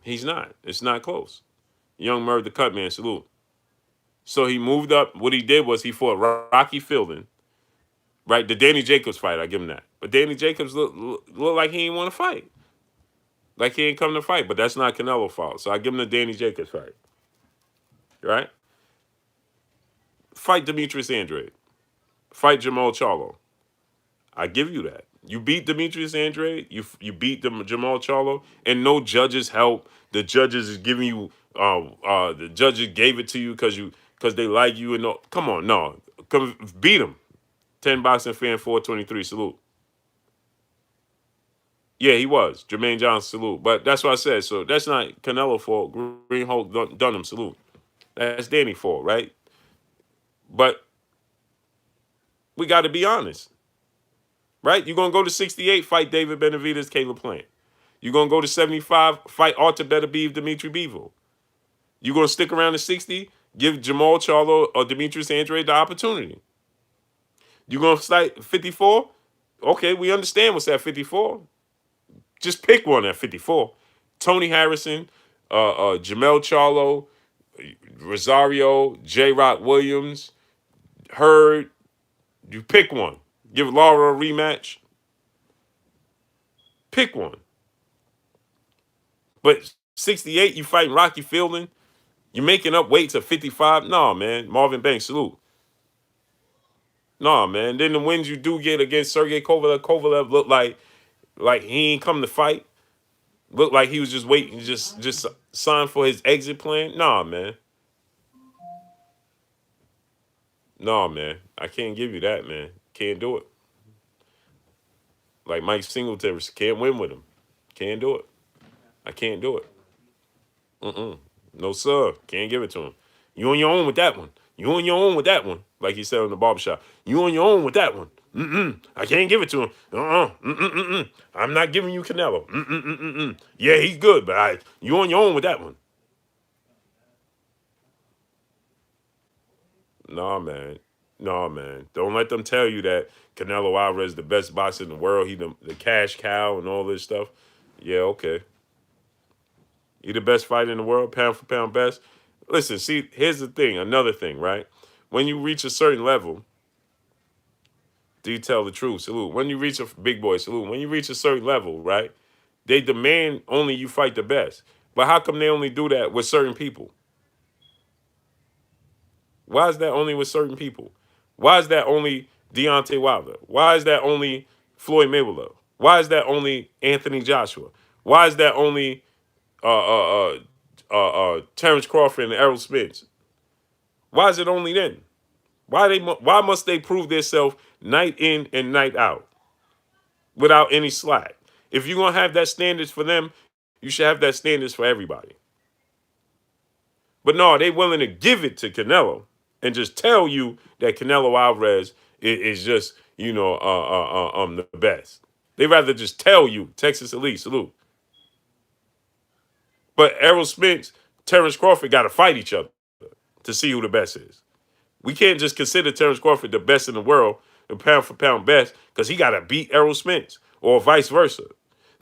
S1: He's not. It's not close. Young Merv the Cutman, salute. So he moved up. What he did was he fought Rocky Fielding, right? The Danny Jacobs fight, I give him that. But Danny Jacobs looked like he didn't want to fight. Like he ain't come to fight, but that's not Canelo's fault. So I give him the Danny Jacobs fight. Right? Fight Demetrius Andrade. Fight Jamal Charlo. I give you that. You beat Demetrius Andrade. You beat Jamal Charlo, and no judges help. The judges is giving you. The judges gave it to you because they like you and no. Come on, no, come beat him. 10 boxing fan 423 salute. Yeah, he was Jermaine Johnson salute, but that's what I said. So that's not Canelo fault. Green Hulk Dunham salute. That's Danny fault, right? But we got to be honest. Right? You're going to go to 68, fight David Benavidez, Caleb Plant. You're going to go to 75, fight Artur Beterbiev, Dimitri Bivol. You're going to stick around to 60, give Jamal Charlo or Demetrius Andrade the opportunity. You're going to fight 54? Okay, we understand what's at 54. Just pick one at 54. Tony Harrison, Jamel Charlo, Rosario, J. Rock Williams, Hurd. You pick one. Give Laura a rematch. Pick one. But 68, you fighting Rocky Fielding. You're making up weight to 55. Nah, man. Marvin Banks, salute. Nah, man. Then the wins you do get against Sergey Kovalev look like he ain't come to fight. Looked like he was just waiting, just signed for his exit plan. Nah, man. Nah, man. I can't give you that, man. Can't do it. Like Mike Singletary, can't win with him. Can't do it. I can't do it. Mm-mm. No, sir. Can't give it to him. You on your own with that one. You on your own with that one. Like he said in the barbershop. You on your own with that one. Mm-mm. I can't give it to him. Uh-uh. Mm-mm-mm-mm. I'm not giving you Canelo. Mm-mm-mm-mm. Yeah, he's good, but you on your own with that one. Nah, man. Nah, man. Don't let them tell you that Canelo Alvarez is the best boxer in the world. He the cash cow and all this stuff. Yeah, okay. He the best fighter in the world, pound for pound best. Listen, see, here's the thing, another thing, right? When you reach a certain level, do you tell the truth? Salute. When you reach a big boy, salute. When you reach a certain level, right? They demand only you fight the best. But how come they only do that with certain people? Why is that only with certain people? Why is that only Deontay Wilder? Why is that only Floyd Mayweather? Why is that only Anthony Joshua? Why is that only Terence Crawford and Errol Spence? Why is it only then? Why must they prove themselves night in and night out without any slack? If you're gonna have that standards for them, you should have that standards for everybody. But no, they willing to give it to Canelo and just tell you that Canelo Alvarez is just the best. They rather just tell you Texas Elite salute. But Errol Spence, Terence Crawford got to fight each other to see who the best is. We can't just consider Terence Crawford the best in the world, the pound for pound best, because he got to beat Errol Spence or vice versa.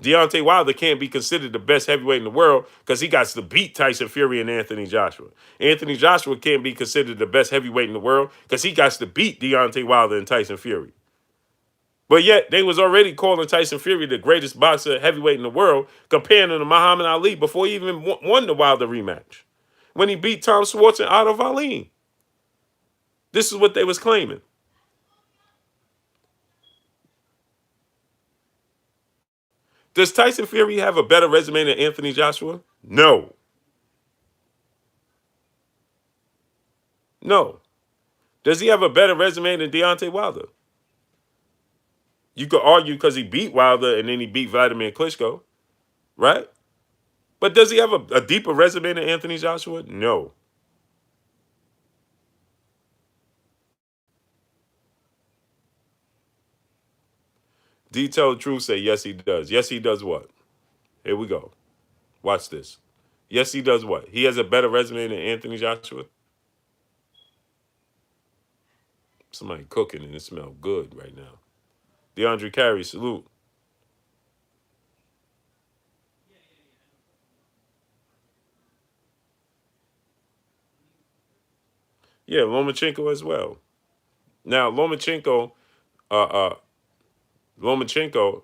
S1: Deontay Wilder can't be considered the best heavyweight in the world because he got to beat Tyson Fury and Anthony Joshua. Anthony Joshua can't be considered the best heavyweight in the world because he got to beat Deontay Wilder and Tyson Fury. But yet, they was already calling Tyson Fury the greatest boxer heavyweight in the world, comparing him to Muhammad Ali before he even won the Wilder rematch. When he beat Tom Schwartz and Otto Wallin. This is what they was claiming. Does Tyson Fury have a better resume than Anthony Joshua? No. No. Does he have a better resume than Deontay Wilder? You could argue because he beat Wilder and then he beat Vladimir Klitschko, right? But does he have a deeper resume than Anthony Joshua? No. Detailed Truth say yes he does. Yes he does what? Here we go. Watch this. Yes he does what? He has a better resume than Anthony Joshua? Somebody cooking and it smells good right now. DeAndre Carey, salute. Yeah, Lomachenko as well. Now, uh, uh, Lomachenko,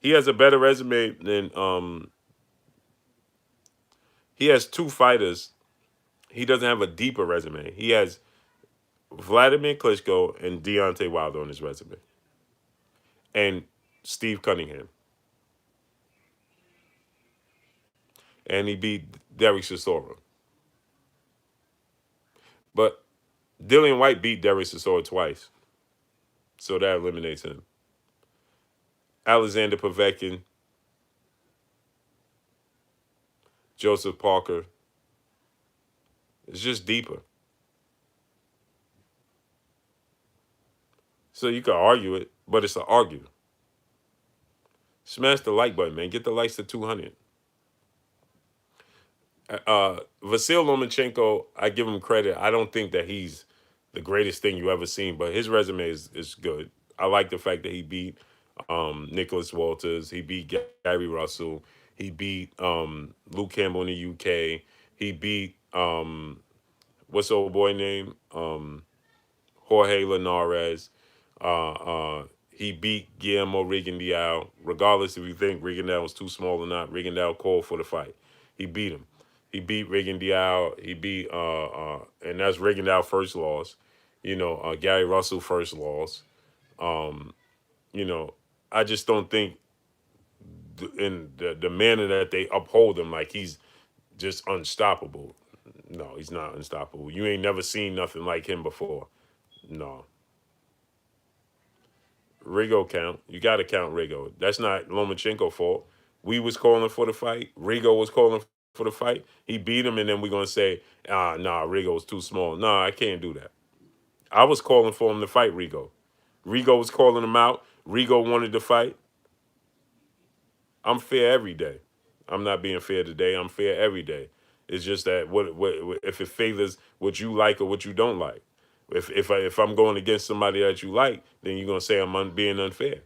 S1: he has a better resume than he has two fighters. He doesn't have a deeper resume. He has Vladimir Klitschko and Deontay Wilder on his resume, and Steve Cunningham, and he beat Derek Chisora. But Dillian White beat Derek Chisora twice, so that eliminates him. Alexander Povetkin, Joseph Parker. It's just deeper. So you can argue it, but it's an argue. Smash the like button, man. Get the likes to 200. Vasil Lomachenko, I give him credit. I don't think that he's the greatest thing you ever seen, but his resume is good. I like the fact that he beat Nicholas Walters. He beat Gary Russell. He beat Luke Campbell in the UK. He beat what's the old boy name? Jorge Linares. He beat Guillermo Rigondeaux. Regardless if you think Rigondeaux was too small or not, Rigondeaux called for the fight. He beat him. He beat Rigondeaux. He beat and that's Rigondeaux first loss. Gary Russell first loss. You know, I just don't think in the manner that they uphold him, like he's just unstoppable. No, he's not unstoppable. You ain't never seen nothing like him before. No. Rigo count. You got to count Rigo. That's not Lomachenko fault. We was calling for the fight. Rigo was calling for the fight. He beat him, and then we're going to say, nah, Rigo's too small. Nah, I can't do that. I was calling for him to fight Rigo. Rigo was calling him out. Rigo wanted to fight. I'm fair every day. I'm not being fair today. I'm fair every day. It's just that what if it favors what you like or what you don't like. If I'm going against somebody that you like, then you're gonna say being unfair.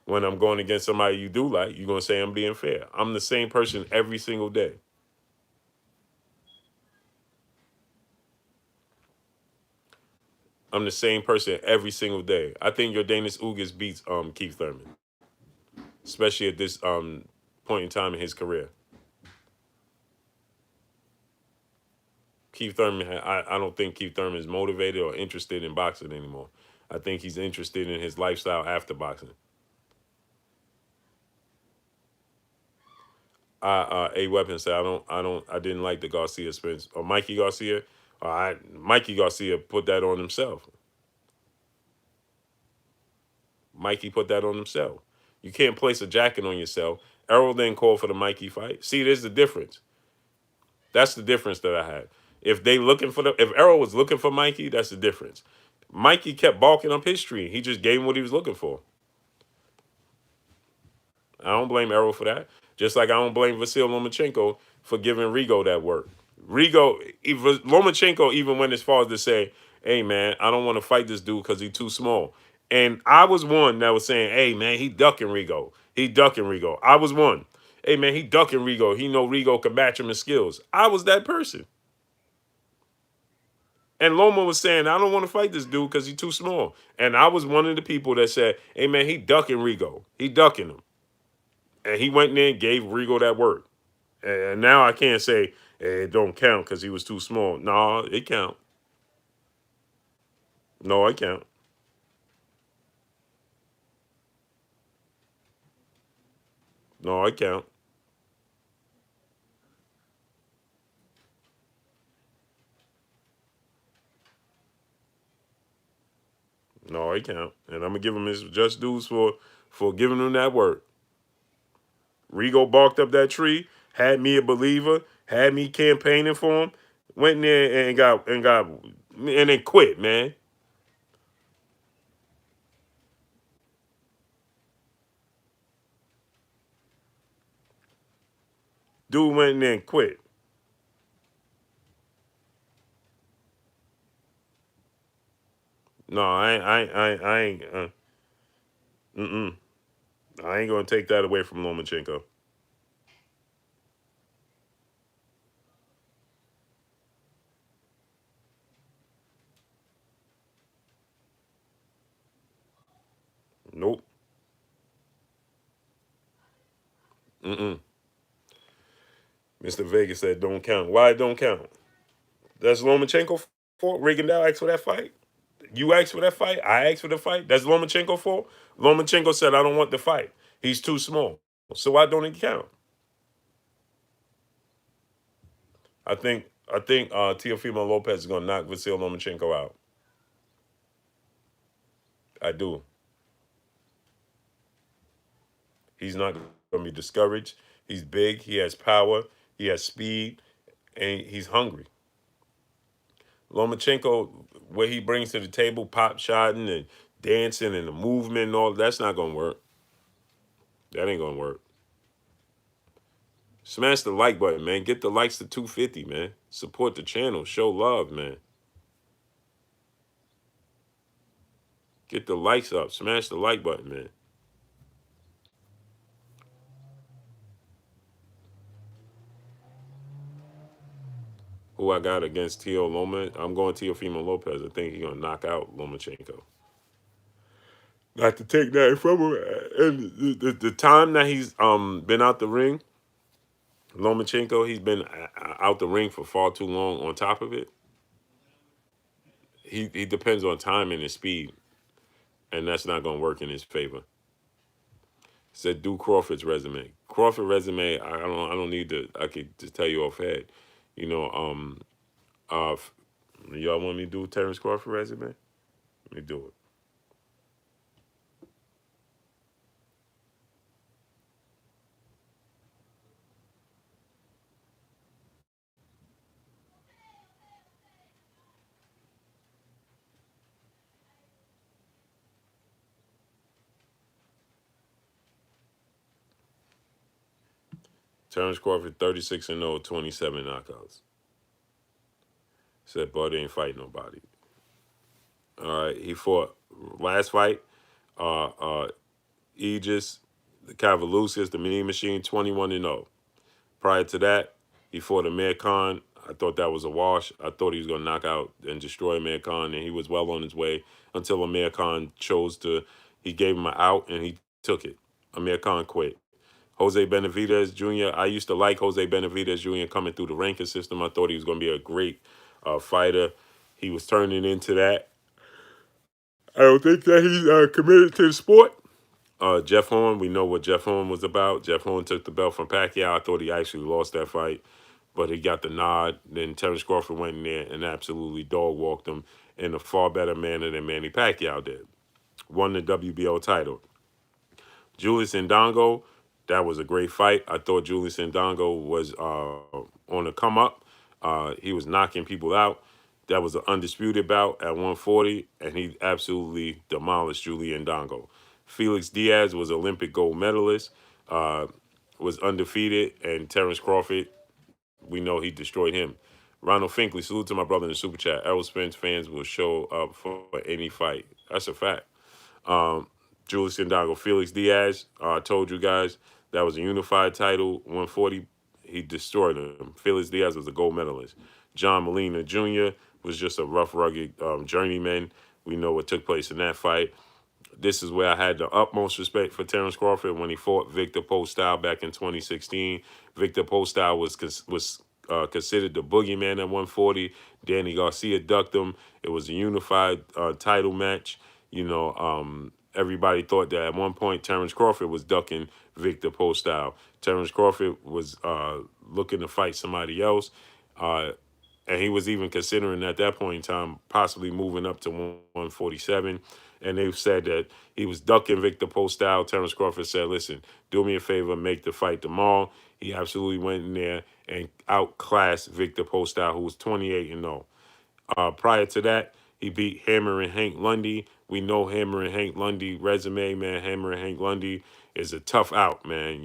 S1: When I'm going against somebody you do like, you're gonna say I'm being fair. I'm the same person every single day. I'm the same person every single day. I think Jordanis Ugas beats Keith Thurman, especially at this point in time in his career. Keith Thurman, I don't think Keith Thurman is motivated or interested in boxing anymore. I think he's interested in his lifestyle after boxing. A Weapon said I didn't like the Garcia Spence or Mikey Garcia. Mikey Garcia put that on himself. Mikey put that on himself. You can't place a jacket on yourself. Errol didn't call for the Mikey fight. See, there's the difference. That's the difference that I had. If Errol was looking for Mikey, that's the difference. Mikey kept balking up his street. He just gave him what he was looking for. I don't blame Errol for that. Just like I don't blame Vasil Lomachenko for giving Rigo that work. Lomachenko even went as far as to say, hey, man, I don't want to fight this dude because he's too small. And I was one that was saying, hey, man, he ducking Rigo. He ducking Rigo. I was one. Hey, man, he ducking Rigo. He know Rigo can match him in skills. I was that person. And Loma was saying, I don't want to fight this dude because he's too small. And I was one of the people that said, hey, man, he ducking Rigo. He ducking him. And he went in there and gave Rigo that work. And now I can't say it don't count because he was too small. No, it count. No, it count. No, it count. No, it count. And I'm gonna give him his just dues for giving him that work. Rigo barked up that tree, had me a believer, had me campaigning for him, went in there and then quit, man. Dude went in there and quit. No, I ain't. Mm-mm. I ain't gonna take that away from Lomachenko. Nope. Mm-mm. Mr. Vegas said don't count. Why it don't count? That's Lomachenko fault. Rigondeaux asked for that fight. You asked for that fight. I asked for the fight. That's Lomachenko fault. Lomachenko said I don't want the fight. He's too small. So why don't it count? I think Teofimo Lopez is gonna knock Vasil Lomachenko out. I do. He's not gonna be discouraged. He's big. He has power. He has speed, and he's hungry. Lomachenko, what he brings to the table, pop shotting and dancing and the movement and all, that's not gonna work. That ain't gonna work. Smash the like button, man. Get the likes to 250, man. Support the channel. Show love, man. Get the likes up. Smash the like button, man. Who I got against Tio Loma? I'm going Teofimo Lopez. I think he's gonna knock out Lomachenko. Not to take that from him. And the time that he's been out the ring, Lomachenko, he's been out the ring for far too long. On top of it, he depends on timing and speed, and that's not gonna work in his favor. Said do Crawford's resume. Crawford resume, I don't need to. I could just tell you offhand. You know, f- y'all want me to do Terence Crawford resume? Let me do it. Terence Crawford, 36-0, 27 knockouts. Said Bud ain't fight nobody. All right, he fought last fight. Aegis, the Cavalucius, the Mean Machine, 21-0. Prior to that, he fought Amir Khan. I thought that was a wash. I thought he was going to knock out and destroy Amir Khan, and he was well on his way until Amir Khan chose to. He gave him an out, and he took it. Amir Khan quit. Jose Benavidez Jr. I used to like Jose Benavidez Jr. coming through the ranking system. I thought he was going to be a great fighter. He was turning into that. I don't think that he's committed to the sport. Jeff Horn, we know what Jeff Horn was about. Jeff Horn took the belt from Pacquiao. I thought he actually lost that fight, but he got the nod. Then Terence Crawford went in there and absolutely dog walked him in a far better manner than Manny Pacquiao did. Won the WBO title. Julius Indongo, that was a great fight. I thought Julius Indongo was on a come up. He was knocking people out. That was an undisputed bout at 140, and he absolutely demolished Julian Indongo. Felix Diaz was Olympic gold medalist, uh, was undefeated, and Terence Crawford, we know he destroyed him. Ronald Finkley, salute to my brother in the super chat. Errol Spence fans will show up for any fight. That's a fact. Julius Indongo, Felix Diaz. I told you guys that was a unified title, 140. He destroyed him. Felix Diaz was a gold medalist. John Molina Jr. was just a rough, rugged journeyman. We know what took place in that fight. This is where I had the utmost respect for Terence Crawford when he fought Victor Postol back in 2016. Victor Postol was considered the boogeyman at 140. Danny Garcia ducked him. It was a unified title match. Everybody thought that at one point Terence Crawford was ducking Victor Postol. Terence Crawford was looking to fight somebody else. And he was even considering at that point in time possibly moving up to 147. And they said that he was ducking Victor Postol. Terence Crawford said, listen, do me a favor, make the fight tomorrow. He absolutely went in there and outclassed Victor Postol, who was 28-0. Prior to that, he beat Hammer and Hank Lundy. We know Hammer and Hank Lundy resume, man. Hammer and Hank Lundy is a tough out, man.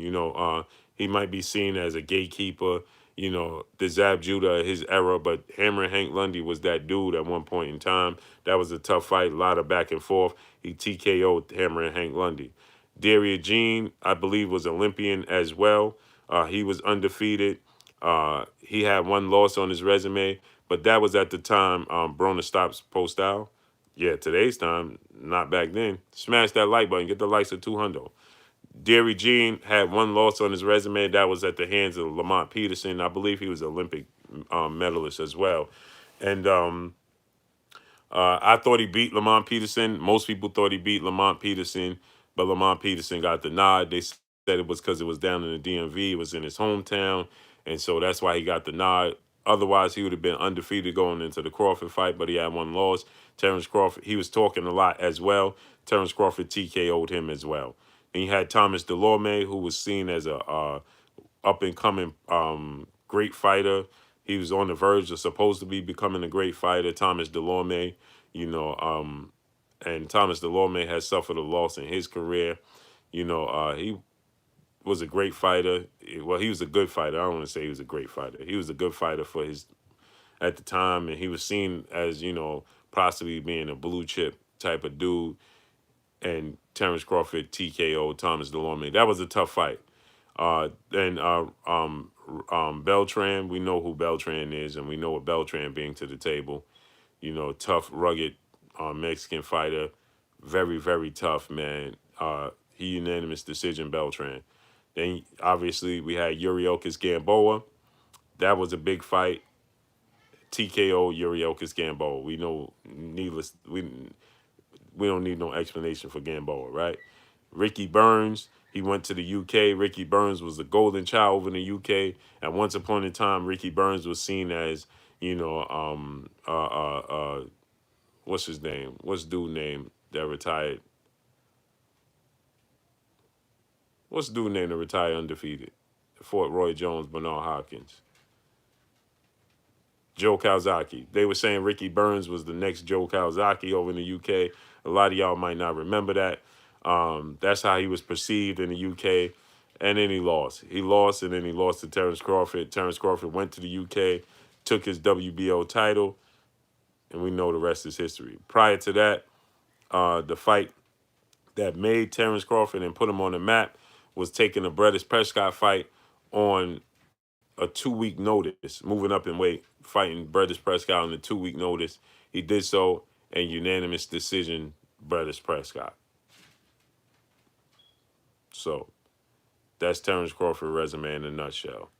S1: He might be seen as a gatekeeper, the Zab Judah of his era, but Hammer and Hank Lundy was that dude at one point in time. That was a tough fight, a lot of back and forth. He TKO'd Hammer and Hank Lundy. Daria Jean, I believe, was Olympian as well. He was undefeated. He had one loss on his resume, but that was at the time Brona stops Postol. Yeah, today's time, not back then. Smash that like button. Get the likes of 200. Derry Jean had one loss on his resume. That was at the hands of Lamont Peterson. I believe he was an Olympic medalist as well. And I thought he beat Lamont Peterson. Most people thought he beat Lamont Peterson, but Lamont Peterson got the nod. They said it was because it was down in the DMV. It was in his hometown, and so that's why he got the nod. Otherwise, he would have been undefeated going into the Crawford fight, but he had one loss. Terence Crawford, he was talking a lot as well. Terence Crawford TKO'd him as well. And you had Thomas Delorme, who was seen as a up and coming great fighter. He was on the verge of supposed to be becoming a great fighter. Thomas Delorme, and Thomas Delorme has suffered a loss in his career. He was a great fighter. Well, he was a good fighter. I don't want to say he was a great fighter. He was a good fighter for his at the time, and he was seen as possibly being a blue chip type of dude. And Terence Crawford TKO Thomas Delorme. That was a tough fight. Then Beltran, we know who Beltran is, and we know what Beltran brings to the table. You know, tough, rugged Mexican fighter. Very, very tough, man. He unanimous decision, Beltran. Then, obviously, we had Yuriokis Gamboa. That was a big fight. TKO Yuriokis Gamboa. We know, we don't need no explanation for Gamboa, right? Ricky Burns, he went to the UK. Ricky Burns was the golden child over in the UK. At once upon a time, Ricky Burns was seen as, you know, what's his name? What's dude name that retired? What's dude name that retired undefeated? Fort Roy Jones, Bernard Hopkins. Joe Calzaghe. They were saying Ricky Burns was the next Joe Calzaghe over in the UK. A lot of y'all might not remember that. That's how he was perceived in the UK. And then he lost. He lost, and then he lost to Terence Crawford. Terence Crawford went to the UK, took his WBO title, and we know the rest is history. Prior to that, the fight that made Terence Crawford and put him on the map was taking a Brettis Prescott fight on a 2-week notice, moving up in weight, fighting Brettis Prescott on a 2-week notice. He did so, and unanimous decision, Brettis Prescott. So that's Terence Crawford's resume in a nutshell.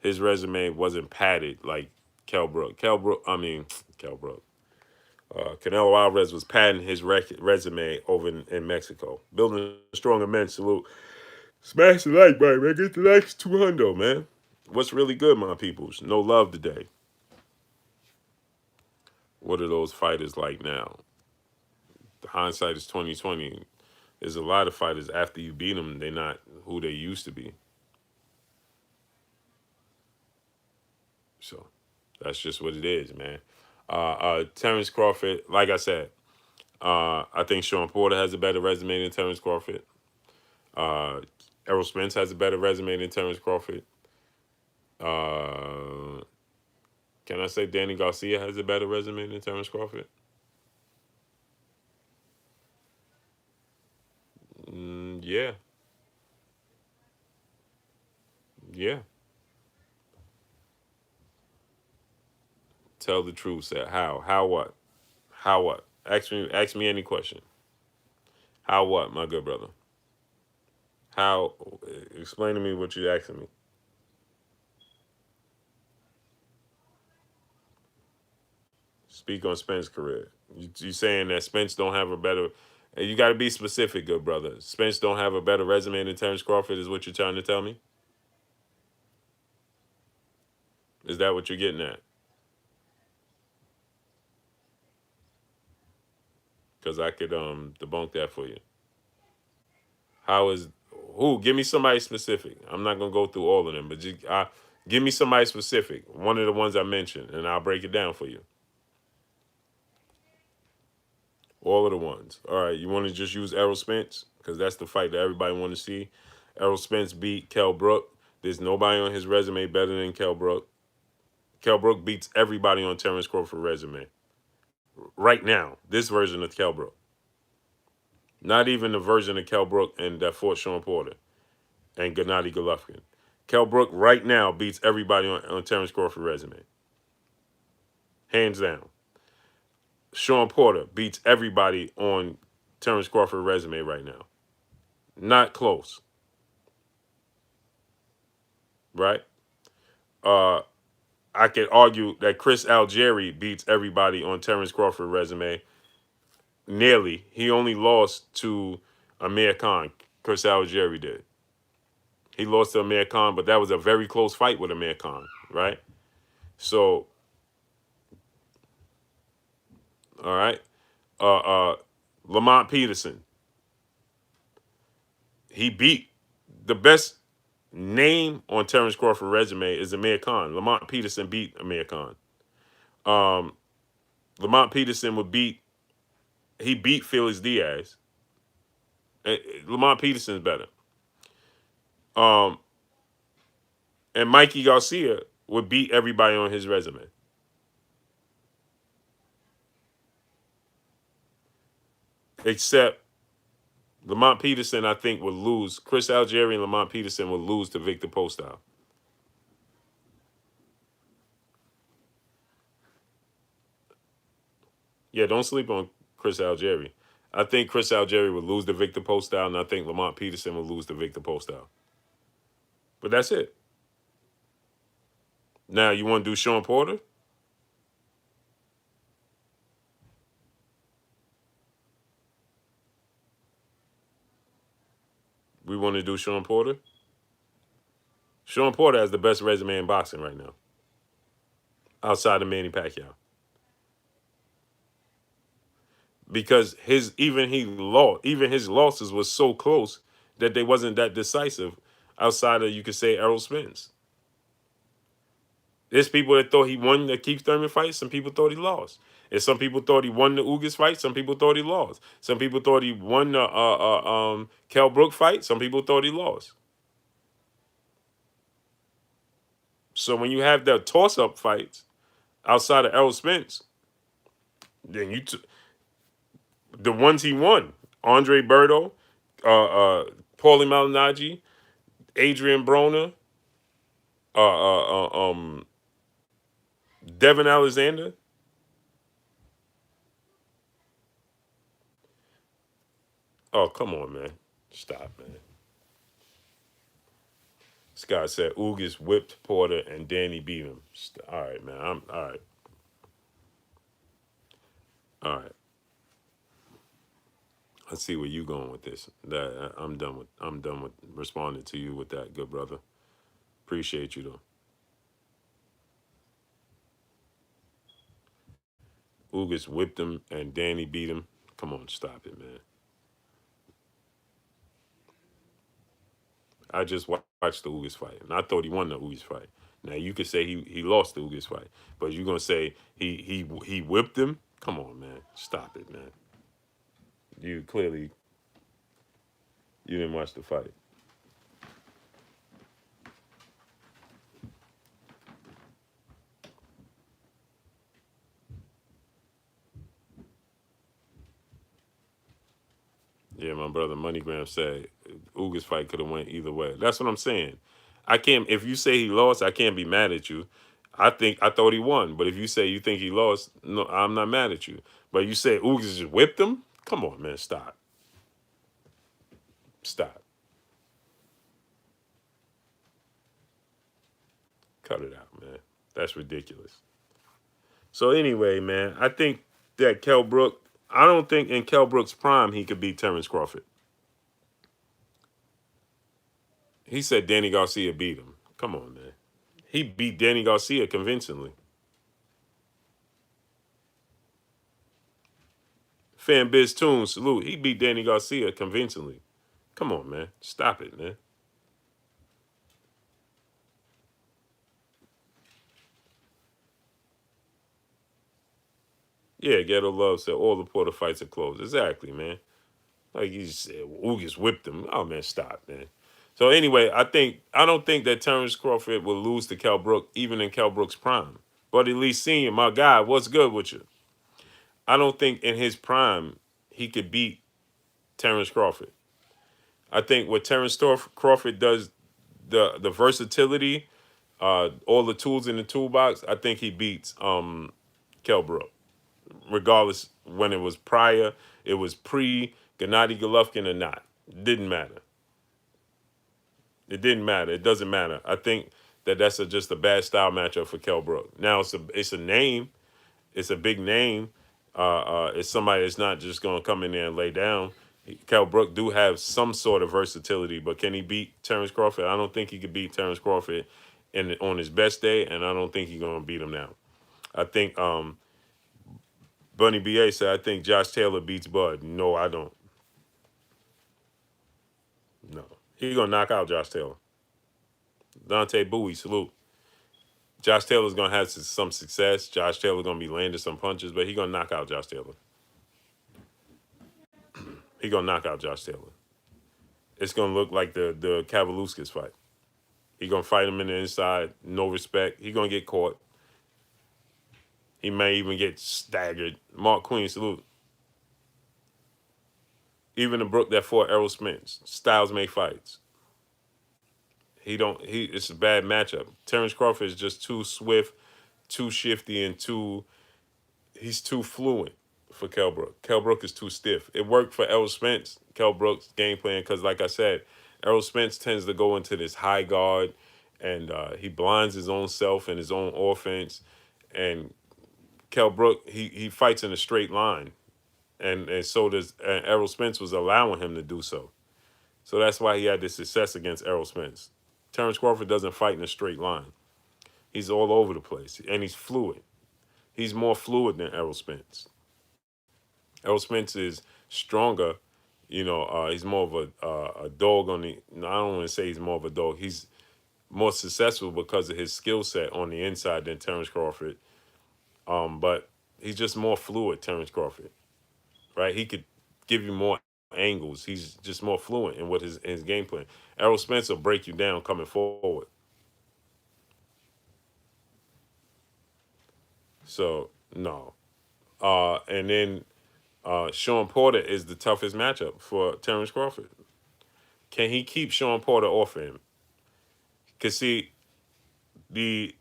S1: His resume wasn't padded like Kell Brook. Kell Brook. Canelo Alvarez was padding his resume over in Mexico. Building a stronger men. Salute. Smash the like button, man. Get the likes 200, man. What's really good, my peoples? No love today. What are those fighters like now? The hindsight is 2020. There's a lot of fighters after you beat them, they're not who they used to be. So that's just what it is, man. Terence Crawford, like I said, I think Shawn Porter has a better resume than Terence Crawford. Errol Spence has a better resume than Terence Crawford. Can I say Danny Garcia has a better resume than Terence Crawford? Yeah. Yeah. Tell the truth. Say how? How what? How what? Ask me any question. How what, my good brother? How? Explain to me what you're asking me. Speak on Spence's career. You saying that Spence don't have a better? You got to be specific, good brother. Spence don't have a better resume than Terence Crawford, is what you're trying to tell me? Is that what you're getting at? Because I could debunk that for you. How is who? Give me somebody specific. I'm not gonna go through all of them, but give me somebody specific. One of the ones I mentioned, and I'll break it down for you. All of the ones. All right, you want to just use Errol Spence because that's the fight that everybody want to see. Errol Spence beat Kell Brook. There's nobody on his resume better than Kell Brook. Kell Brook beats everybody on Terence Crawford's resume right now. This version of Kell Brook, not even the version of Kell Brook and that fought Shawn Porter and Gennady Golovkin. Kell Brook right now beats everybody on Terence Crawford's resume, hands down. Shawn Porter beats everybody on Terence Crawford's resume right now. Not close, right? Uh, I could argue that Chris Algieri beats everybody on Terence Crawford's resume. Nearly. He only lost to Amir Khan. Chris Algieri did. He lost to Amir Khan, but that was a very close fight with Amir Khan, right? So, all right. Lamont Peterson. He beat the best name on Terence Crawford's resume is Amir Khan. Lamont Peterson beat Amir Khan. Lamont Peterson he beat Felix Diaz. Lamont Peterson's better. And Mikey Garcia would beat everybody on his resume. Except Lamont Peterson, I think, would lose. Chris Algieri and Lamont Peterson would lose to Victor Postol. Yeah, don't sleep on Chris Algieri. I think Chris Algieri would lose to Victor Postol, and I think Lamont Peterson would lose to Victor Postol. But that's it. Now, you want to do Shawn Porter? We want to do Shawn Porter? Shawn Porter has the best resume in boxing right now, outside of Manny Pacquiao. Because even his losses was so close that they wasn't that decisive outside of, you could say, Errol Spence. There's people that thought he won the Keith Thurman fight. Some people thought he lost. And some people thought he won the Ugas fight. Some people thought he lost. Some people thought he won the Kell Brook fight. Some people thought he lost. So when you have the toss-up fights outside of Errol Spence, then the ones he won: Andre Berto, Paulie Malignaggi, Adrian Broner, Devin Alexander. Oh, come on, man. Stop, man. Scott said Ugas whipped Porter and Danny beat him. All right, man. I'm all right. All right. Let's see where you going with this. I'm done with responding to you with that, good brother. Appreciate you though. Ugas whipped him and Danny beat him. Come on, stop it, man. I just watched the Ugas fight, and I thought he won the Ugas fight. Now you could say he lost the Ugas fight, but you're gonna say he whipped him? Come on, man, stop it, man. You clearly you didn't watch the fight. Yeah, my brother MoneyGram said Ugas fight could have went either way. That's what I'm saying. I can't. If you say he lost, I can't be mad at you. I thought he won, but if you say you think he lost, no, I'm not mad at you. But you say Ugas just whipped him? Come on, man, stop, stop, cut it out, man. That's ridiculous. So anyway, man, I think that Kell Brook. I don't think in Kell Brook's prime he could beat Terence Crawford. He said Danny Garcia beat him. Come on, man. He beat Danny Garcia convincingly. Fan Biz Toon, salute. He beat Danny Garcia convincingly. Come on, man. Stop it, man. Yeah, Ghetto Love said all the Porter fights are closed. Exactly, man. Like you said, Ugas whipped him. Oh, man, stop, man. So anyway, I don't think that Terence Crawford will lose to Kell Brook, even in Kell Brook's prime. But at least Senior, my guy, what's good with you? I don't think in his prime he could beat Terence Crawford. I think what Terence Crawford does, the versatility, all the tools in the toolbox, I think he beats Kell Brook. Regardless when it was prior, it was pre Gennady Golovkin or not. It didn't matter. It didn't matter. It doesn't matter. I think that that's just a bad style matchup for Kell Brook. Now it's a name. It's a big name. It's somebody that's not just going to come in there and lay down. Kell Brook do have some sort of versatility, but can he beat Terence Crawford? I don't think he could beat Terence Crawford on his best day, and I don't think he's going to beat him now. I think Bunny B.A. said, I think Josh Taylor beats Bud. No, I don't. No. He's going to knock out Josh Taylor. Dante Bowie, salute. Josh Taylor's going to have some success. Josh Taylor's going to be landing some punches, but he's going to knock out Josh Taylor. He's going to knock out Josh Taylor. It's going to look like the Kavaluskas fight. He's going to fight him in the inside, no respect. He's going to get caught. He may even get staggered. Mark Queen, salute. Even the Brook that fought Errol Spence. Styles make fights. He don't. He. It's a bad matchup. Terence Crawford is just too swift, too shifty, and too. He's too fluent for Kell Brook. Kell Brook is too stiff. It worked for Errol Spence. Kell Brook's game plan because, like I said, Errol Spence tends to go into this high guard, and he blinds his own self and his own offense. And Kell Brook, he fights in a straight line, and so does Errol Spence was allowing him to do so. So that's why he had this success against Errol Spence. Terence Crawford doesn't fight in a straight line. He's all over the place, and he's fluid. He's more fluid than Errol Spence. Errol Spence is stronger. He's more of a dog on the. No, I don't want to say he's more of a dog. He's more successful because of his skill set on the inside than Terence Crawford. But he's just more fluid, Terence Crawford. Right? He could give you more angles. He's just more fluent in what his game plan. Errol Spence will break you down coming forward. So no. And then Shawn Porter is the toughest matchup for Terence Crawford. Can he keep Shawn Porter off of him? Cause see the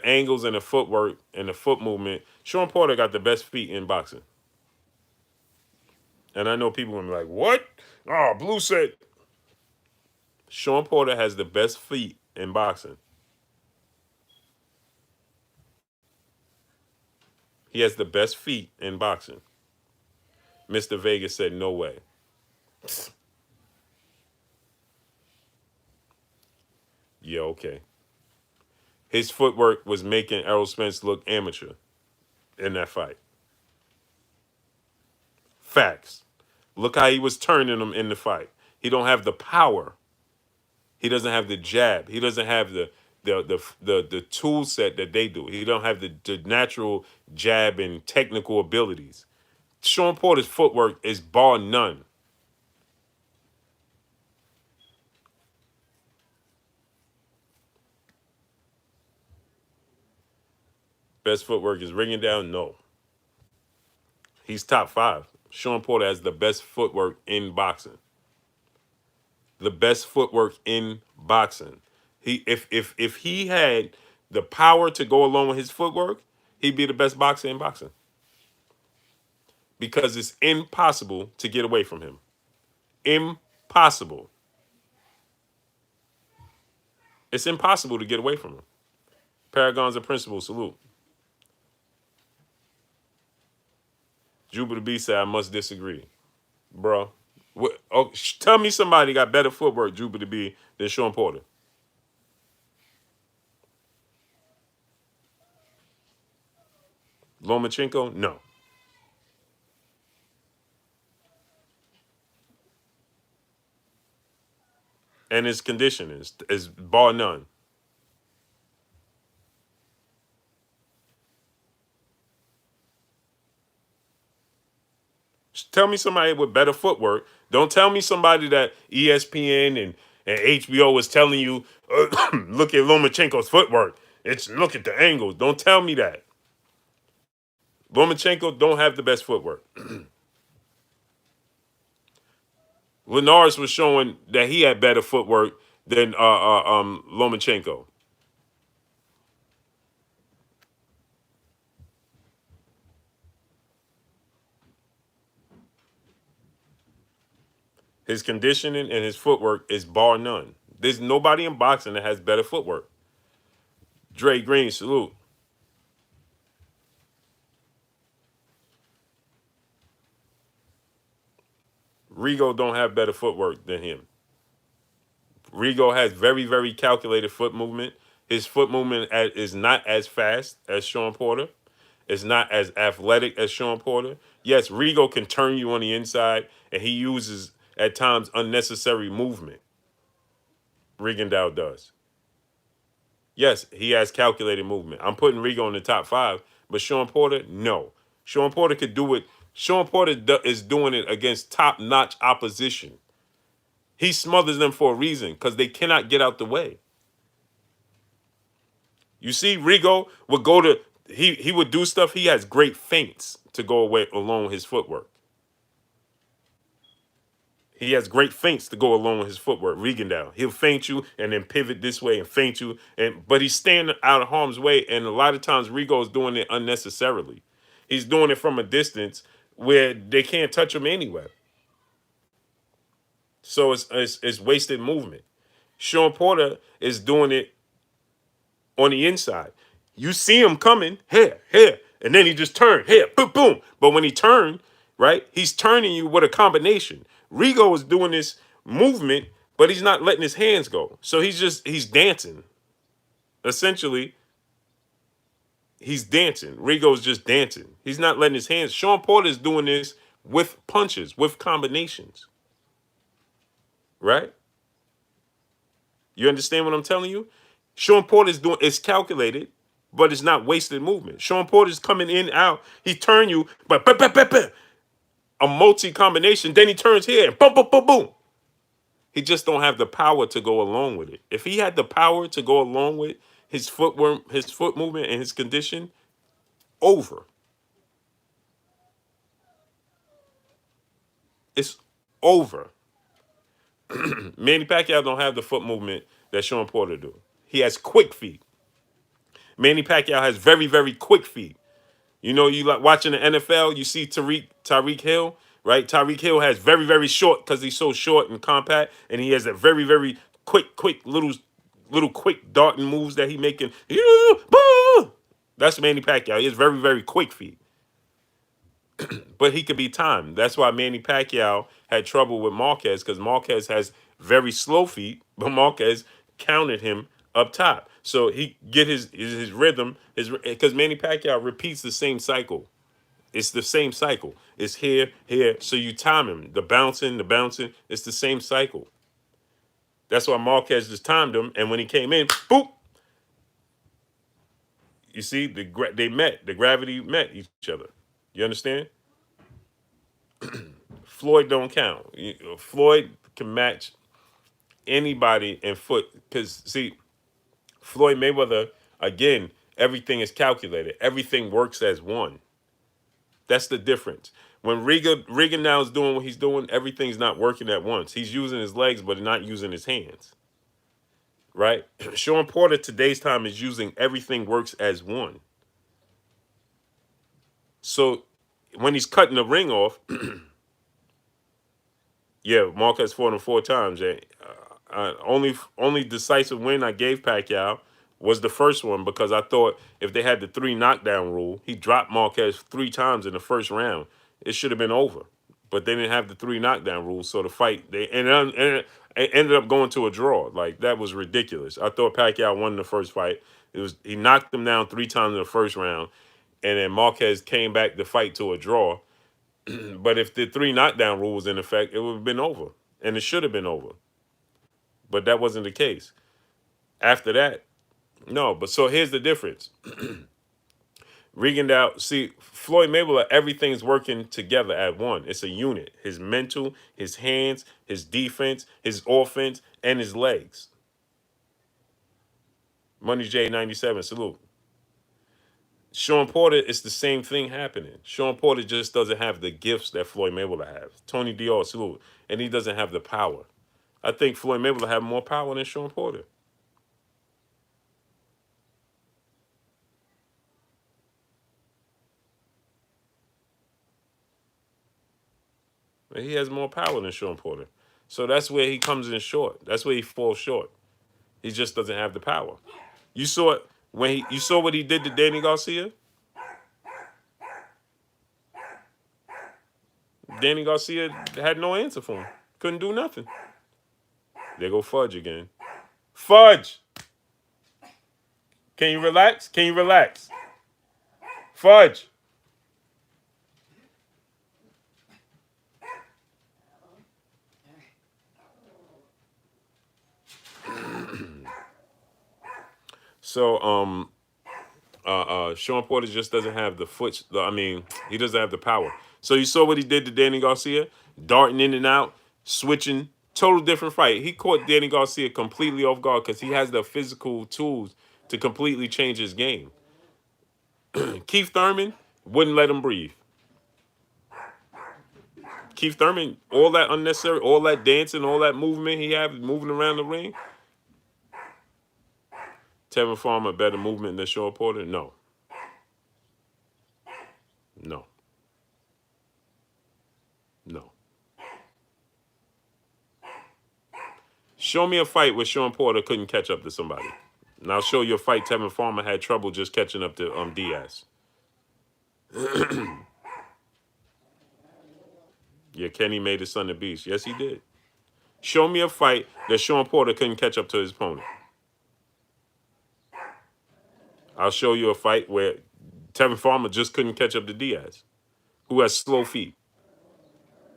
S1: angles and the footwork and the foot movement. Shawn Porter got the best feet in boxing. And I know people will be like, "What? Oh, Blue said." Shawn Porter has the best feet in boxing. He has the best feet in boxing. Mr. Vegas said, "No way." Yeah, okay. His footwork was making Errol Spence look amateur in that fight. Facts. Look how he was turning them in the fight. He don't have the power. He doesn't have the jab. He doesn't have the tool set that they do. He don't have the natural jab and technical abilities. Shawn Porter's footwork is bar none. Best footwork is ringing down? No. He's top five. Shawn Porter has the best footwork in boxing. The best footwork in boxing. If he had the power to go along with his footwork, he'd be the best boxer in boxing. Because it's impossible to get away from him. Impossible. It's impossible to get away from him. Paragons of principle, salute. Jupiter B said, I must disagree. Bro. Tell me somebody got better footwork, Jupiter B, than Shawn Porter. Lomachenko? No. And his condition is bar none. Tell me somebody with better footwork. Don't tell me somebody that ESPN and HBO was telling you, look at Lomachenko's footwork. Look at the angles. Don't tell me that. Lomachenko don't have the best footwork. Linares was showing that he had better footwork than Lomachenko. His conditioning and his footwork is bar none. There's nobody in boxing that has better footwork. Dre Green, salute. Rigo don't have better footwork than him. Rigo has very, very calculated foot movement. His foot movement is not as fast as Shawn Porter. It's not as athletic as Shawn Porter. Yes, Rigo can turn you on the inside, and he uses, at times, unnecessary movement. Rigondeaux does. Yes, he has calculated movement. I'm putting Rigo in the top five, but Shawn Porter, no. Shawn Porter could do it. Shawn Porter is doing it against top-notch opposition. He smothers them for a reason because they cannot get out the way. You see, Rigo would go to he would do stuff. He has great feints to go away along his footwork. He has great feints to go along with his footwork. Rigondeaux, he'll feint you and then pivot this way and feint you, but he's staying out of harm's way. And a lot of times Rigo is doing it unnecessarily. He's doing it from a distance where they can't touch him anyway. So it's wasted movement. Shawn Porter is doing it on the inside. You see him coming here, and then he just turned here, boom, boom. But when he turned, right, he's turning you with a combination. Rigo is doing this movement, but he's not letting his hands go. So he's dancing. Essentially, he's dancing. Rigo's just dancing. He's not letting his hands. Shawn Porter is doing this with punches, with combinations, right? You understand what I'm telling you? Shawn Porter's doing it's calculated, but it's not wasted movement. Shawn Porter's coming in out. He turn you, but a multi combination. Then he turns here, boom, boom, boom, boom. He just don't have the power to go along with it. If he had the power to go along with his footwork, his foot movement, and his condition, over. It's over. Manny Pacquiao don't have the foot movement that Shawn Porter do. He has quick feet. Manny Pacquiao has very, very quick feet. You know, you like watching the NFL, you see Tyreek Hill, right? Tyreek Hill has very, very short because he's so short and compact, and he has a very, very quick little quick darting moves that he making. That's Manny Pacquiao. He has very, very quick feet. But he could be timed. That's why Manny Pacquiao had trouble with Marquez, because Marquez has very slow feet, but Marquez counted him up top. So he get his rhythm, because Manny Pacquiao repeats the same cycle. It's the same cycle. It's here. So you time him. The bouncing. It's the same cycle. That's why Marquez just timed him, and when he came in, boop. You see, they met. The gravity met each other. You understand? Floyd don't count. Floyd can match anybody in foot, because see, Floyd Mayweather, again, everything is calculated. Everything works as one. That's the difference. When Regan now is doing what he's doing, everything's not working at once. He's using his legs, but not using his hands. Right? Shawn Porter today's time is using everything works as one. So when he's cutting the ring off, yeah, Marquez fought him 4 times. Only decisive win I gave Pacquiao was the first one, because I thought if they had the 3 knockdown rule, he dropped Marquez 3 times in the first round. It should have been over. But they didn't have the 3 knockdown rule, so the fight it ended up going to a draw. Like, that was ridiculous. I thought Pacquiao won the first fight. He knocked him down 3 times in the first round, and then Marquez came back to fight to a draw. But if the 3 knockdown rule was in effect, it would have been over, and it should have been over. But that wasn't the case. After that, no. But so here's the difference. Rigondeaux, see, Floyd Mayweather, everything's working together at one. It's a unit. His mental, his hands, his defense, his offense, and his legs. Money J 97, salute. Shawn Porter, it's the same thing happening. Shawn Porter just doesn't have the gifts that Floyd Mayweather has. Tony Dior, salute. And he doesn't have the power. I think Floyd Mayweather have more power than Shawn Porter. He has more power than Shawn Porter. So that's where he comes in short. That's where he falls short. He just doesn't have the power. You saw it you saw what he did to Danny Garcia? Danny Garcia had no answer for him. Couldn't do nothing. There go Fudge again. Fudge! Can you relax? Can you relax? Fudge! So, Shawn Porter just doesn't have the he doesn't have the power. So you saw what he did to Danny Garcia? Darting in and out, switching, total different fight. He caught Danny Garcia completely off guard because he has the physical tools to completely change his game. Keith Thurman wouldn't let him breathe. Keith Thurman, all that unnecessary, all that dancing, all that movement he had moving around the ring. Tevin Farmer better movement than Shawn Porter? No. No. No. Show me a fight where Shawn Porter couldn't catch up to somebody. And I'll show you a fight Tevin Farmer had trouble just catching up to Diaz. Yeah, Kenny made his son the beast. Yes, he did. Show me a fight that Shawn Porter couldn't catch up to his opponent. I'll show you a fight where Tevin Farmer just couldn't catch up to Diaz, who has slow feet.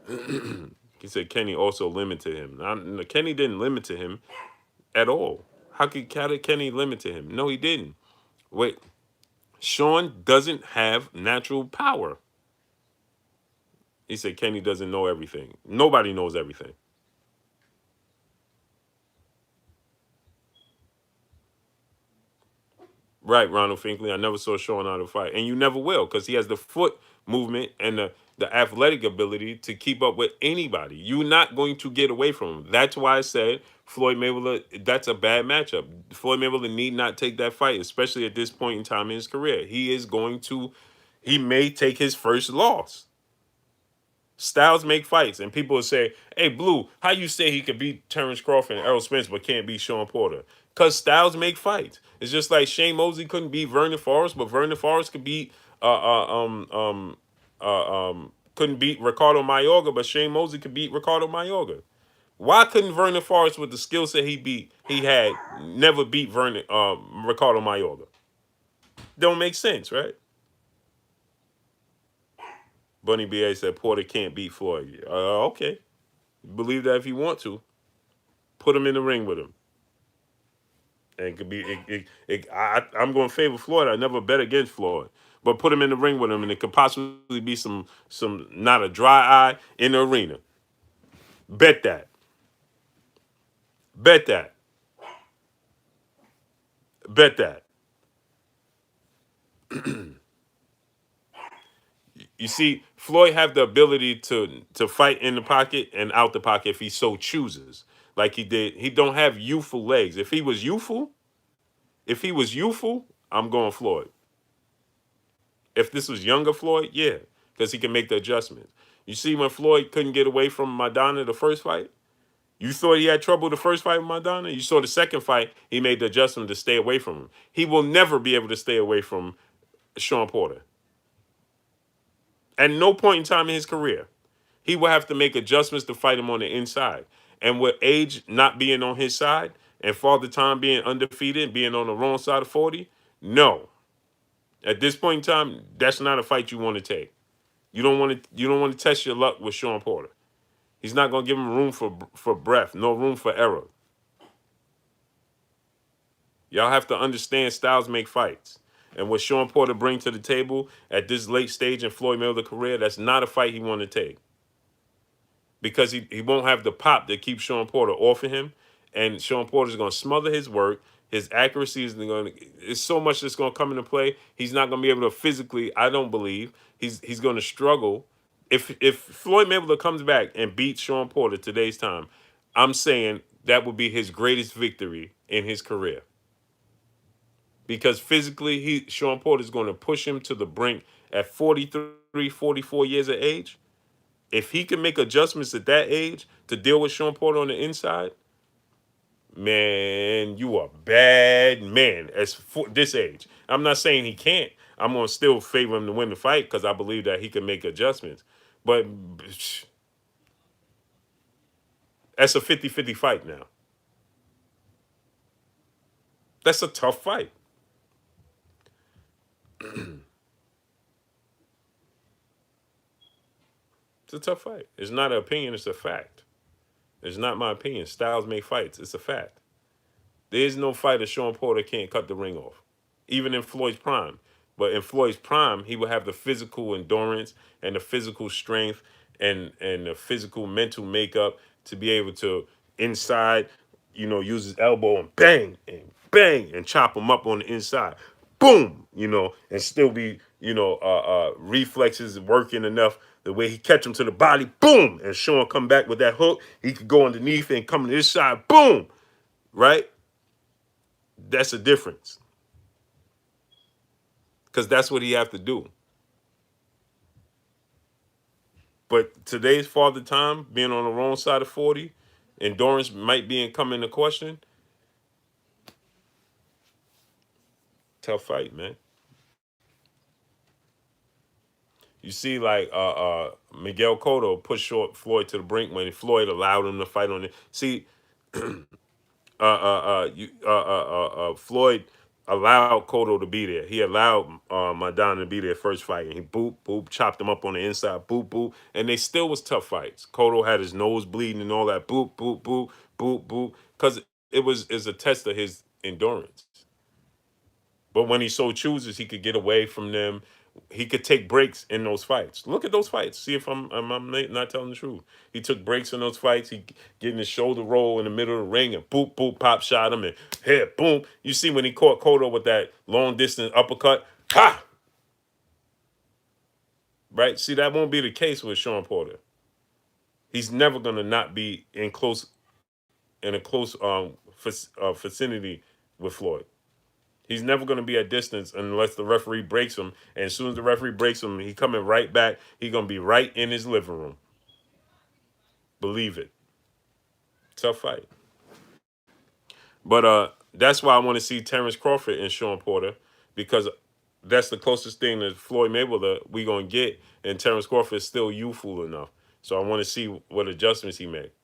S1: He said Kenny also limited him. Now, Kenny didn't limit to him at all. How did Kenny limit to him? No, he didn't. Wait, Shawn doesn't have natural power. He said Kenny doesn't know everything. Nobody knows everything. Right, Ronald Finkley. I never saw Shawn out of fight. And you never will, because he has the foot movement and the athletic ability to keep up with anybody. You're not going to get away from him. That's why I said Floyd Mayweather, that's a bad matchup. Floyd Mayweather need not take that fight, especially at this point in time in his career. He may take his first loss. Styles make fights, and people will say, "Hey, Blue, how you say he could beat Terence Crawford and Errol Spence but can't beat Shawn Porter?" Because Styles make fights. It's just like Shane Mosley couldn't beat Vernon Forrest, but Vernon Forrest could beat couldn't beat Ricardo Mayorga, but Shane Mosley could beat Ricardo Mayorga. Why couldn't Vernon Forrest, with the skill set he had, never beat Ricardo Mayorga? Don't make sense, right? Bunny B.A. said Porter can't beat Floyd. Okay. Believe that if you want to. Put him in the ring with him. And it could be. I'm going to favor Floyd. I never bet against Floyd. But put him in the ring with him, and it could possibly be some not a dry eye in the arena. Bet that. Bet that. Bet that. You see, Floyd have the ability to fight in the pocket and out the pocket if he so chooses, like he did. He don't have youthful legs. If he was youthful, I'm going Floyd. If this was younger Floyd, yeah, because he can make the adjustments. You see, when Floyd couldn't get away from Madonna the first fight, you thought he had trouble the first fight with Madonna. You saw the second fight, he made the adjustment to stay away from him. He will never be able to stay away from Shawn Porter. At no point in time in his career, he will have to make adjustments to fight him on the inside. And with age not being on his side and Father Time being undefeated and being on the wrong side of 40, no. At this point in time, that's not a fight you want to take. You don't want to test your luck with Shawn Porter. He's not going to give him room for breath, no room for error. Y'all have to understand Styles make fights. And what Shawn Porter brings to the table at this late stage in Floyd Mayweather's career, that's not a fight he want to take. Because he won't have the pop that keeps Shawn Porter off of him. And Shawn Porter's going to smother his work. His accuracy is going to... There's so much that's going to come into play. He's not going to be able to physically, I don't believe. He's going to struggle. If Floyd Mayweather comes back and beats Shawn Porter today's time, I'm saying that would be his greatest victory in his career. Because physically, Shawn Porter is going to push him to the brink at 43, 44 years of age. If he can make adjustments at that age to deal with Shawn Porter on the inside, man, you are a bad man for this age. I'm not saying he can't. I'm going to still favor him to win the fight because I believe that he can make adjustments. But that's a 50-50 fight now. That's a tough fight. It's a tough fight. It's not an opinion, it's a fact. It's not my opinion. Styles make fights. It's a fact. There is no fighter Shawn Porter can't cut the ring off, even in Floyd's prime. But in Floyd's prime, he will have the physical endurance and the physical strength and the physical mental makeup to be able to inside, use his elbow and bang and chop him up on the inside. Boom, and still be reflexes working enough. The way he catch him to the body, boom, and Shawn come back with that hook. He could go underneath and come to this side, boom, right? That's a difference because that's what he have to do. But today's father time, being on the wrong side of 40, endurance might be come into question. Tough fight, man. You see, like Miguel Cotto pushed short Floyd to the brink when Floyd allowed him to fight on it. See, Floyd allowed Cotto to be there. He allowed Maidana to be there first fight, and he boop boop chopped him up on the inside, boop boop, and they still was tough fights. Cotto had his nose bleeding and all that, boop boop boop boop boop, because it was is a test of his endurance. But when he so chooses, he could get away from them. He could take breaks in those fights. Look at those fights. See if I'm not telling the truth. He took breaks in those fights. He getting his shoulder roll in the middle of the ring and boop, boop, pop shot him and hit, boom. You see when he caught Cotto with that long distance uppercut, ha! Right? See, that won't be the case with Shawn Porter. He's never going to not be in a close vicinity with Floyd. He's never going to be at distance unless the referee breaks him. And as soon as the referee breaks him, he coming right back. He going to be right in his living room. Believe it. Tough fight. But that's why I want to see Terence Crawford and Shawn Porter, because that's the closest thing that Floyd Mayweather we going to get. And Terence Crawford is still youthful enough. So I want to see what adjustments he make.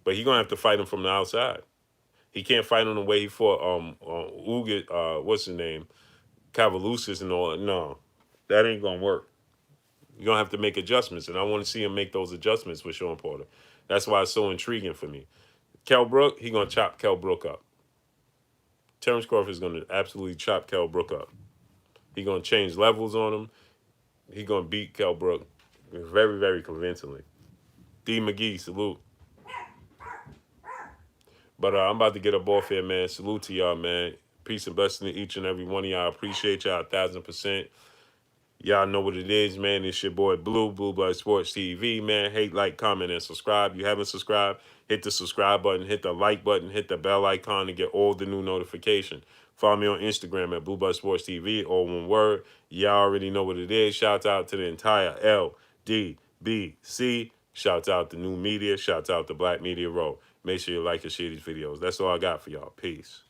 S1: But he's going to have to fight him from the outside. He can't fight him the way he fought Uga, what's his name? Cavalusis and all that. No, that ain't gonna work. You're gonna have to make adjustments, and I want to see him make those adjustments with Shawn Porter. That's why it's so intriguing for me. Kell Brook, he gonna chop Kell Brook up. Terence Crawford is gonna absolutely chop Kell Brook up. He gonna change levels on him. He gonna beat Kell Brook very, very convincingly. D. McGee, salute. But I'm about to get up off here, man. Salute to y'all, man. Peace and blessing to each and every one of y'all. Appreciate y'all 1,000%. Y'all know what it is, man. It's your boy Blue Blood Sports TV, man. Hate, like, comment, and subscribe. You haven't subscribed, hit the subscribe button, hit the like button, hit the bell icon to get all the new notification. Follow me on Instagram at Blue Blood Sports TV, all one word. Y'all already know what it is. Shouts out to the entire LDBC. Shouts out to New Media. Shouts out to Black Media Row. Make sure you like and share these videos. That's all I got for y'all. Peace.